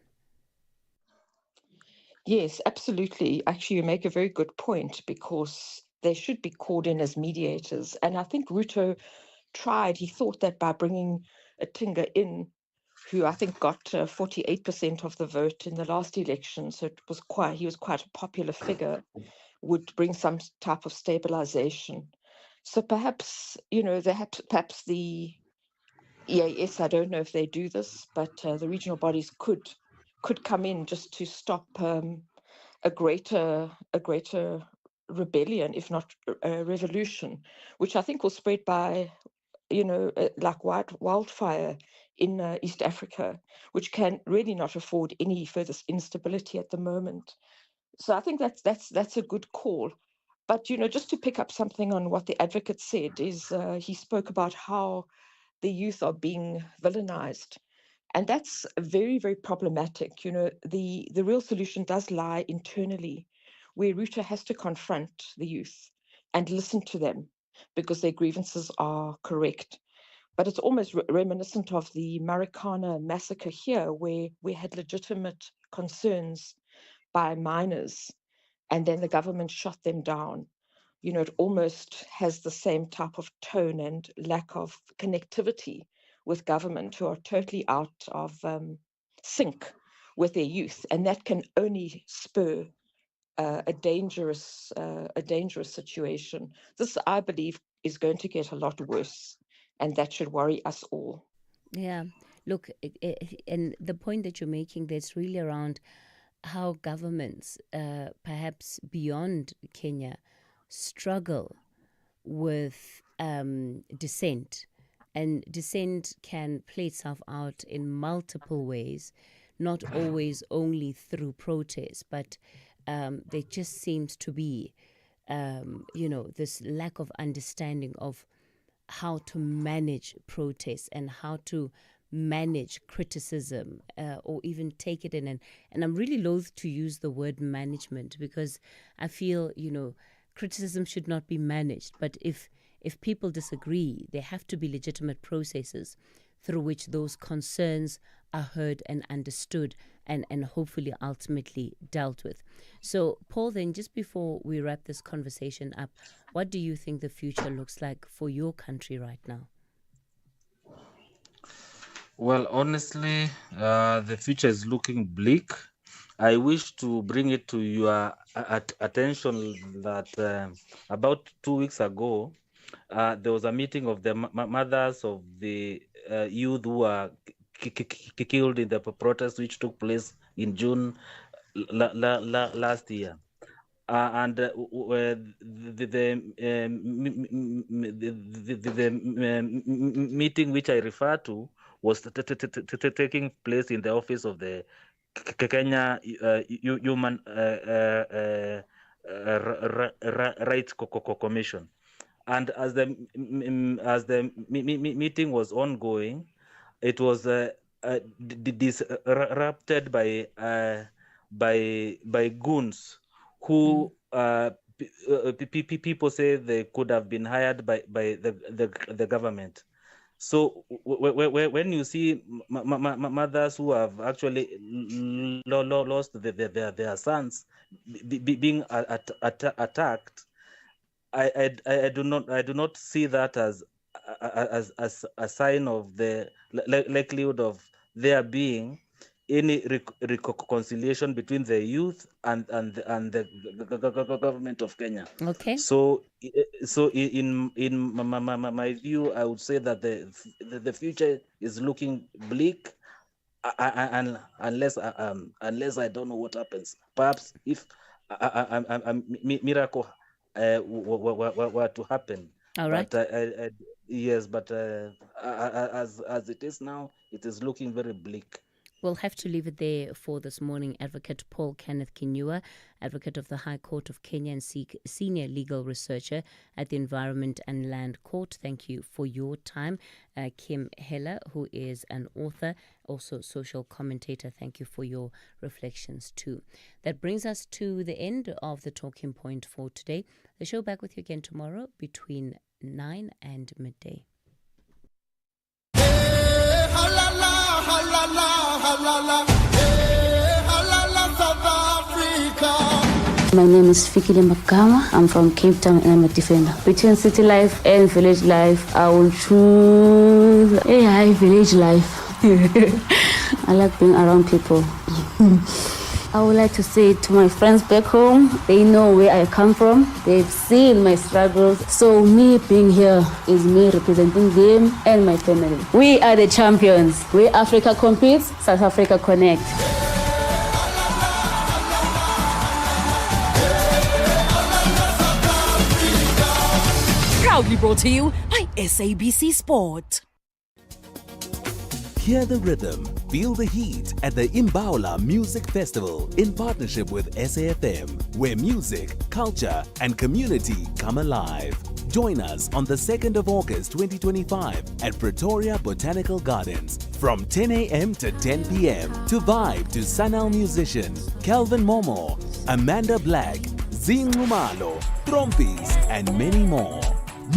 Yes, absolutely. Actually, you make a very good point, because they should be called in as mediators. And I think Ruto tried. He thought that by bringing Atinga in, who I think got 48% of the vote in the last election, so he was quite a popular figure, would bring some type of stabilization. So perhaps, perhaps the EAS, I don't know if they do this, but the regional bodies could come in just to stop a greater rebellion, if not a revolution, which I think will spread by, like wildfire in East Africa, which can really not afford any further instability at the moment. So I think that's a good call. But just to pick up something on what the advocate said, is he spoke about how the youth are being villainized. And that's very, very problematic. The real solution does lie internally, where Ruto has to confront the youth and listen to them, because their grievances are correct. But it's almost reminiscent of the Marikana massacre here, where we had legitimate concerns by miners, and then the government shot them down. It almost has the same type of tone and lack of connectivity with government, who are totally out of sync with their youth, and that can only spur a dangerous situation. This, I believe, is going to get a lot worse, and that should worry us all. Yeah, look, and the point that you're making, that's really around how governments, perhaps beyond Kenya, struggle with dissent. And dissent can play itself out in multiple ways, not always only through protest, but there just seems to be, this lack of understanding of how to manage protests and how to manage criticism, or even take it in. And I'm really loath to use the word management, because I feel, criticism should not be managed. But if people disagree, there have to be legitimate processes through which those concerns are heard and understood, and hopefully ultimately dealt with. So, Paul, then, just before we wrap this conversation up, what do you think the future looks like for your country right now? Well, honestly, the future is looking bleak. I wish to bring it to your attention that about 2 weeks ago, there was a meeting of the mothers of the youth who were killed in the protest which took place in June last year. And the meeting which I refer to was taking place in the office of the Kenya Human Rights Commission. And as the meeting was ongoing, it was disrupted by goons who people say they could have been hired by the government. So when you see mothers who have actually lost their sons being attacked, I do not see that as a sign of the likelihood of there being any reconciliation between the youth and the government of Kenya. Okay. So in my view, I would say that the future is looking bleak, and unless I don't know what happens. Perhaps if a miracle were to happen. All right. But yes, but as it is now, it is looking very bleak. We'll have to leave it there for this morning. Advocate Paul Kenneth Kinyua, Advocate of the High Court of Kenya and Senior Legal Researcher at the Environment and Land Court. Thank you for your time. Kim Heller, who is an author, also social commentator. Thank you for your reflections too. That brings us to the end of the talking point for today. The show back with you again tomorrow between 9 and midday. My name is Fikile Makama. I'm from Cape Town and I'm a defender. Between city life and village life, I will choose village life. I like being around people. I would like to say to my friends back home, they know where I come from. They've seen my struggles. So me being here is me representing them and my family. We are the champions. Where Africa competes, South Africa connect. Proudly brought to you by SABC Sport. Hear the rhythm, feel the heat at the Imbaula Music Festival in partnership with SAFM, where music, culture, and community come alive. Join us on the 2nd of August 2025 at Pretoria Botanical Gardens from 10 a.m. to 10 p.m. to vibe to Sanal musician Calvin Momo, Amanda Black, Zing Lumalo, Trompis, and many more.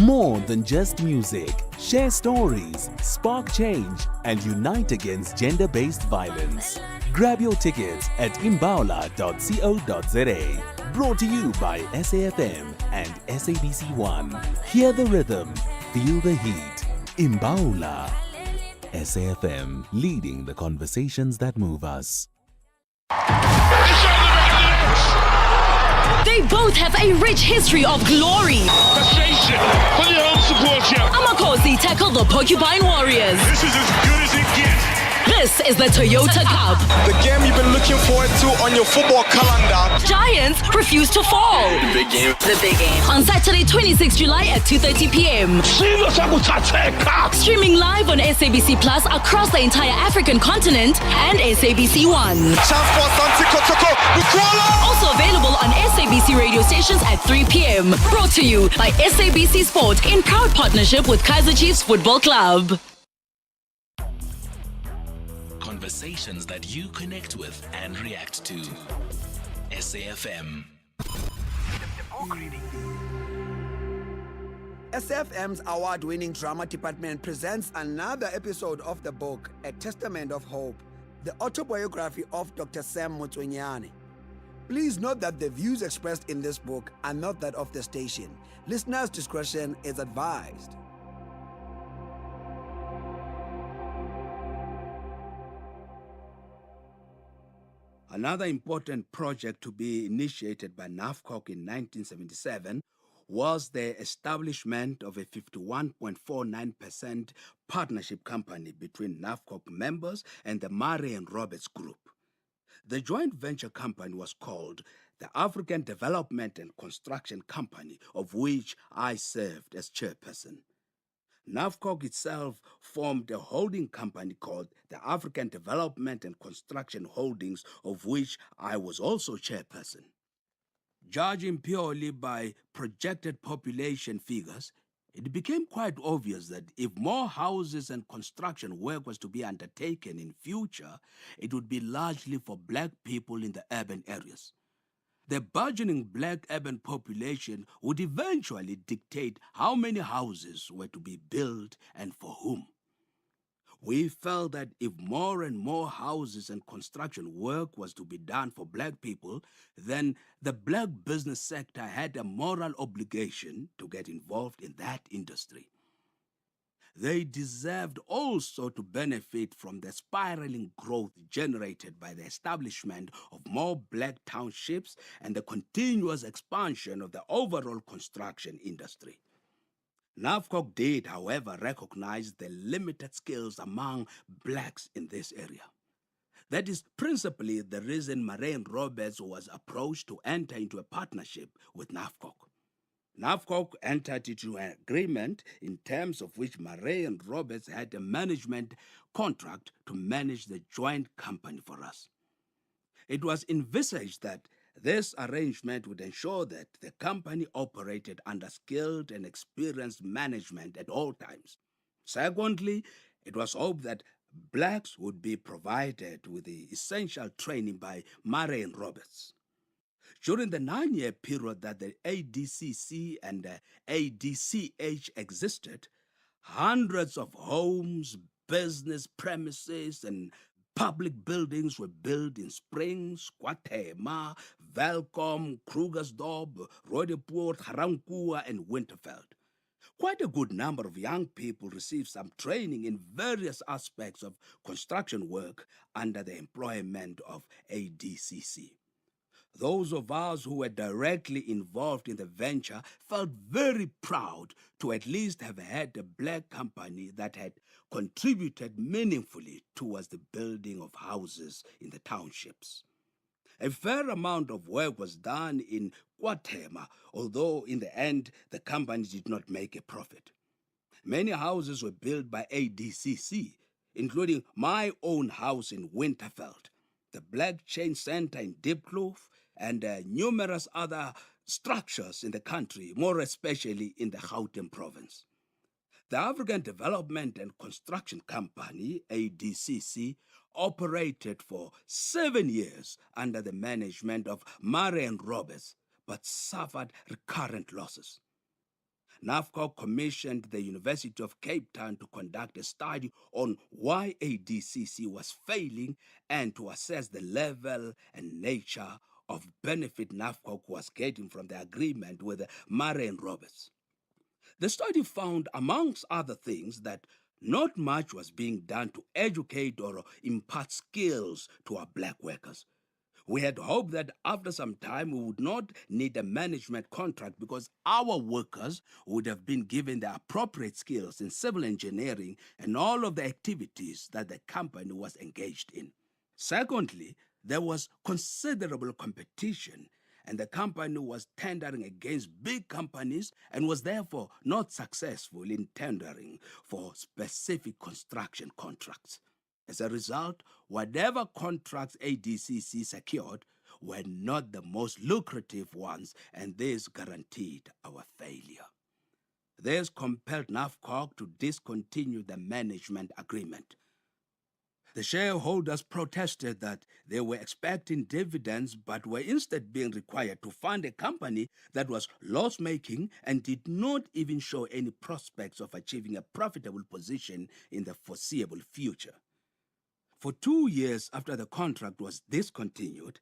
More than just music. Share stories, spark change, and unite against gender-based violence. Grab your tickets at imbaula.co.za. Brought to you by SAFM and SABC1. Hear the rhythm, feel the heat. Imbaula. SAFM, leading the conversations that move us. They both have a rich history of glory. Amakosi tackle the Porcupine Warriors. This is as good as it gets. This is the Toyota Cup. The game you've been looking forward to on your football calendar. Giants refuse to fall. The big game. The big game. On Saturday, 26 July at 2:30 p.m. Streaming live on SABC Plus across the entire African continent and SABC One. Also available on SABC radio stations at 3 p.m. Brought to you by SABC Sport in proud partnership with Kaizer Chiefs Football Club. Conversations that you connect with and react to. SAFM. SFM's award-winning drama department presents another episode of the book, A Testament of Hope, the autobiography of Dr. Sam Motsuenyane. Please note that the views expressed in this book are not that of the station. Listeners' discretion is advised. Another important project to be initiated by NAFCOC in 1977 was the establishment of a 51.49% partnership company between NAFCOC members and the Murray and Roberts Group. The joint venture company was called the African Development and Construction Company, of which I served as chairperson. NAFCOC itself formed a holding company called the African Development and Construction Holdings, of which I was also chairperson. Judging purely by projected population figures, it became quite obvious that if more houses and construction work was to be undertaken in future, it would be largely for black people in the urban areas. The burgeoning black urban population would eventually dictate how many houses were to be built and for whom. We felt that if more and more houses and construction work was to be done for black people, then the black business sector had a moral obligation to get involved in that industry. They deserved also to benefit from the spiraling growth generated by the establishment of more black townships and the continuous expansion of the overall construction industry. NAFCOC did, however, recognize the limited skills among blacks in this area. That is principally the reason Murray Roberts was approached to enter into a partnership with NAFCOC. NAFCOC entered into an agreement in terms of which Murray and Roberts had a management contract to manage the joint company for us. It was envisaged that this arrangement would ensure that the company operated under skilled and experienced management at all times. Secondly, it was hoped that blacks would be provided with the essential training by Murray and Roberts. During the 9-year period that the ADCC and the ADCH existed, hundreds of homes, business premises, and public buildings were built in Springs, KwaThema, Welkom, Krugersdorp, Roodepoort, Ga-Rankuwa, and Winterveld. Quite a good number of young people received some training in various aspects of construction work under the employment of ADCC. Those of us who were directly involved in the venture felt very proud to at least have had a black company that had contributed meaningfully towards the building of houses in the townships. A fair amount of work was done in KwaThema, although in the end the company did not make a profit. Many houses were built by ADCC, including my own house in Winterveld, the Black Chain Center in Diepkloof, and numerous other structures in the country, more especially in the Gauteng province. The African Development and Construction Company, ADCC, operated for 7 years under the management of Murray and Roberts, but suffered recurrent losses. NAFCOC commissioned the University of Cape Town to conduct a study on why ADCC was failing and to assess the level and nature of benefit NAFCOC was getting from the agreement with Murray and Roberts. The study found, amongst other things, that not much was being done to educate or impart skills to our black workers. We had hoped that after some time we would not need a management contract because our workers would have been given the appropriate skills in civil engineering and all of the activities that the company was engaged in. Secondly, there was considerable competition, and the company was tendering against big companies and was therefore not successful in tendering for specific construction contracts. As a result, whatever contracts ADCC secured were not the most lucrative ones, and this guaranteed our failure. This compelled NAFCOC to discontinue the management agreement. The shareholders protested that they were expecting dividends but were instead being required to fund a company that was loss-making and did not even show any prospects of achieving a profitable position in the foreseeable future. For 2 years after the contract was discontinued,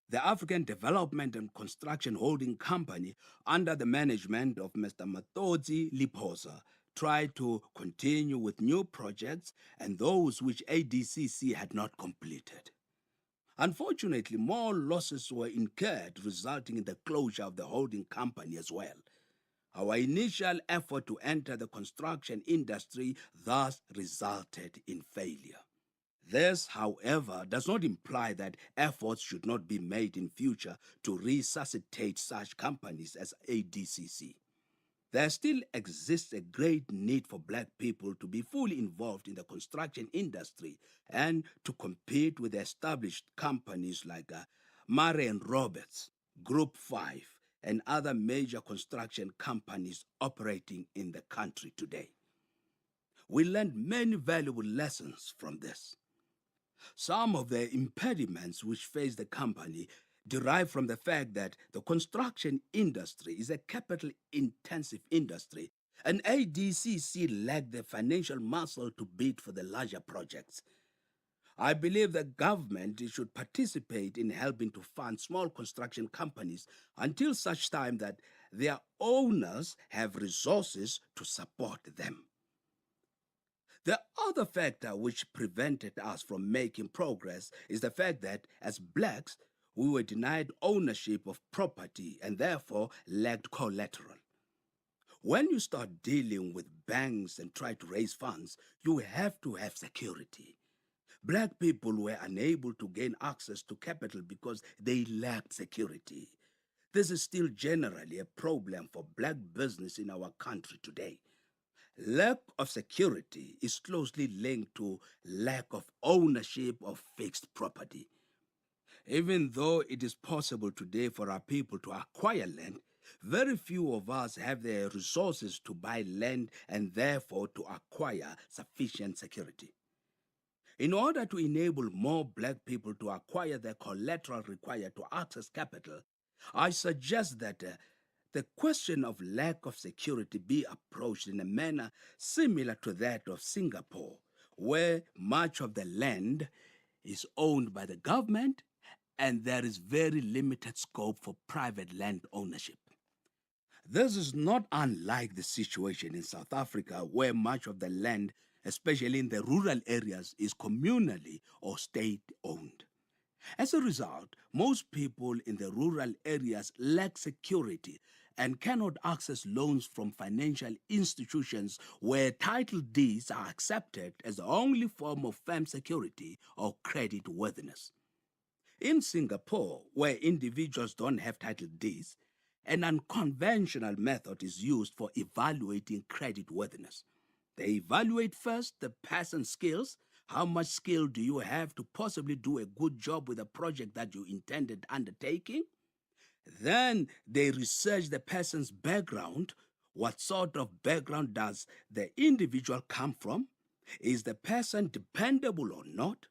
the African Development and Construction Holding Company, under the management of Mr. Matodzi Liphosa, tried to continue with new projects and those which ADCC had not completed. Unfortunately, more losses were incurred, resulting in the closure of the holding company as well. Our initial effort to enter the construction industry thus resulted in failure. This, however, does not imply that efforts should not be made in future to resuscitate such companies as ADCC. There still exists a great need for black people to be fully involved in the construction industry and to compete with established companies like Murray and Roberts, Group 5, and other major construction companies operating in the country today. We learned many valuable lessons from this. Some of the impediments which face the company derive from the fact that the construction industry is a capital-intensive industry, and ADCC lacked the financial muscle to bid for the larger projects. I believe the government should participate in helping to fund small construction companies until such time that their owners have resources to support them. The other factor which prevented us from making progress is the fact that, as blacks, we were denied ownership of property and therefore lacked collateral. When you start dealing with banks and try to raise funds, you have to have security. Black people were unable to gain access to capital because they lacked security. This is still generally a problem for black business in our country today. Lack of security is closely linked to lack of ownership of fixed property. Even though it is possible today for our people to acquire land, very few of us have the resources to buy land and therefore to acquire sufficient security. In order to enable more black people to acquire the collateral required to access capital, I suggest that the question of lack of security be approached in a manner similar to that of Singapore, where much of the land is owned by the government and there is very limited scope for private land ownership. This is not unlike the situation in South Africa, where much of the land, especially in the rural areas, is communally or state-owned. As a result, most people in the rural areas lack security and cannot access loans from financial institutions where title deeds are accepted as the only form of firm security or credit worthiness. In Singapore, where individuals don't have title deeds, an unconventional method is used for evaluating credit worthiness. They evaluate first the person's skills. How much skill do you have to possibly do a good job with a project that you intended undertaking? Then they research the person's background. What sort of background does the individual come from? Is the person dependable or not?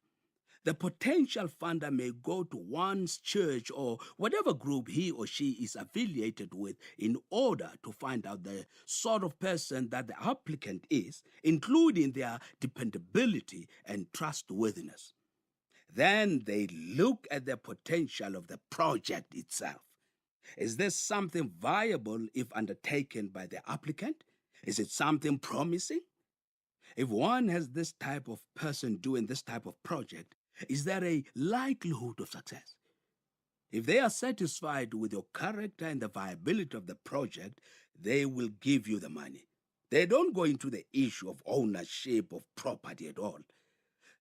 The potential funder may go to one's church or whatever group he or she is affiliated with in order to find out the sort of person that the applicant is, including their dependability and trustworthiness. Then they look at the potential of the project itself. Is this something viable if undertaken by the applicant? Is it something promising? If one has this type of person doing this type of project, is there a likelihood of success? If they are satisfied with your character and the viability of the project, they will give you the money. They don't go into the issue of ownership of property at all.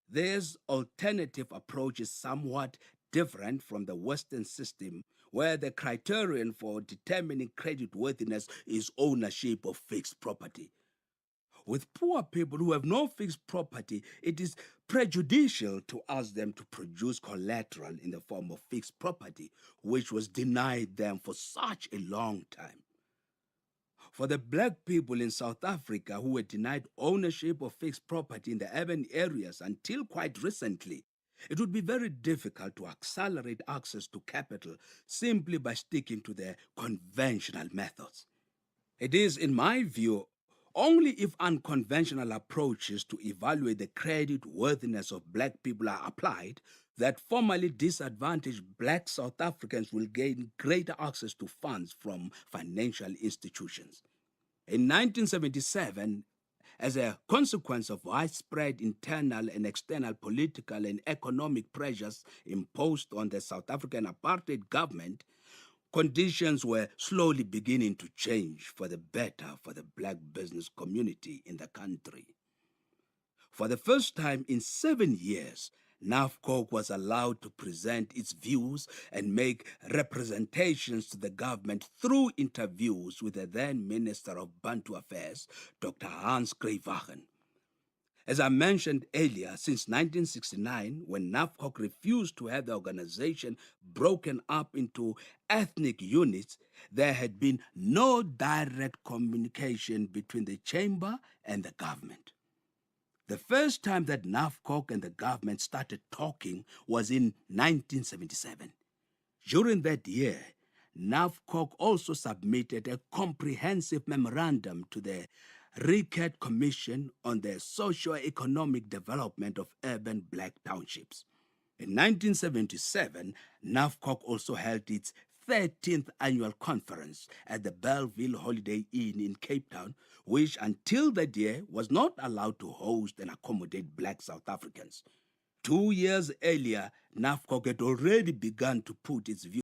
This alternative approach is somewhat different from the Western system, where the criterion for determining creditworthiness is ownership of fixed property. With poor people who have no fixed property, it is prejudicial to ask them to produce collateral in the form of fixed property, which was denied them for such a long time. For the black people in South Africa who were denied ownership of fixed property in the urban areas until quite recently, it would be very difficult to accelerate access to capital simply by sticking to the conventional methods. It is, in my view, only if unconventional approaches to evaluate the credit worthiness of black people are applied that formerly disadvantaged black South Africans will gain greater access to funds from financial institutions. In 1977, as a consequence of widespread internal and external political and economic pressures imposed on the South African apartheid government, conditions were slowly beginning to change for the better for the black business community in the country. For the first time in 7 years, NAFCOC was allowed to present its views and make representations to the government through interviews with the then Minister of Bantu Affairs, Dr. Hans Kreyvagen. As I mentioned earlier, since 1969, when NAFCOC refused to have the organization broken up into ethnic units, there had been no direct communication between the chamber and the government. The first time that NAFCOC and the government started talking was in 1977. During that year, NAFCOC also submitted a comprehensive memorandum to the Rickett Commission on the socio-economic development of urban black townships. In 1977, NAFCOC also held its 13th annual conference at the Belleville Holiday Inn in Cape Town, which until that year was not allowed to host and accommodate black South Africans. 2 years earlier, NAFCOC had already begun to put its view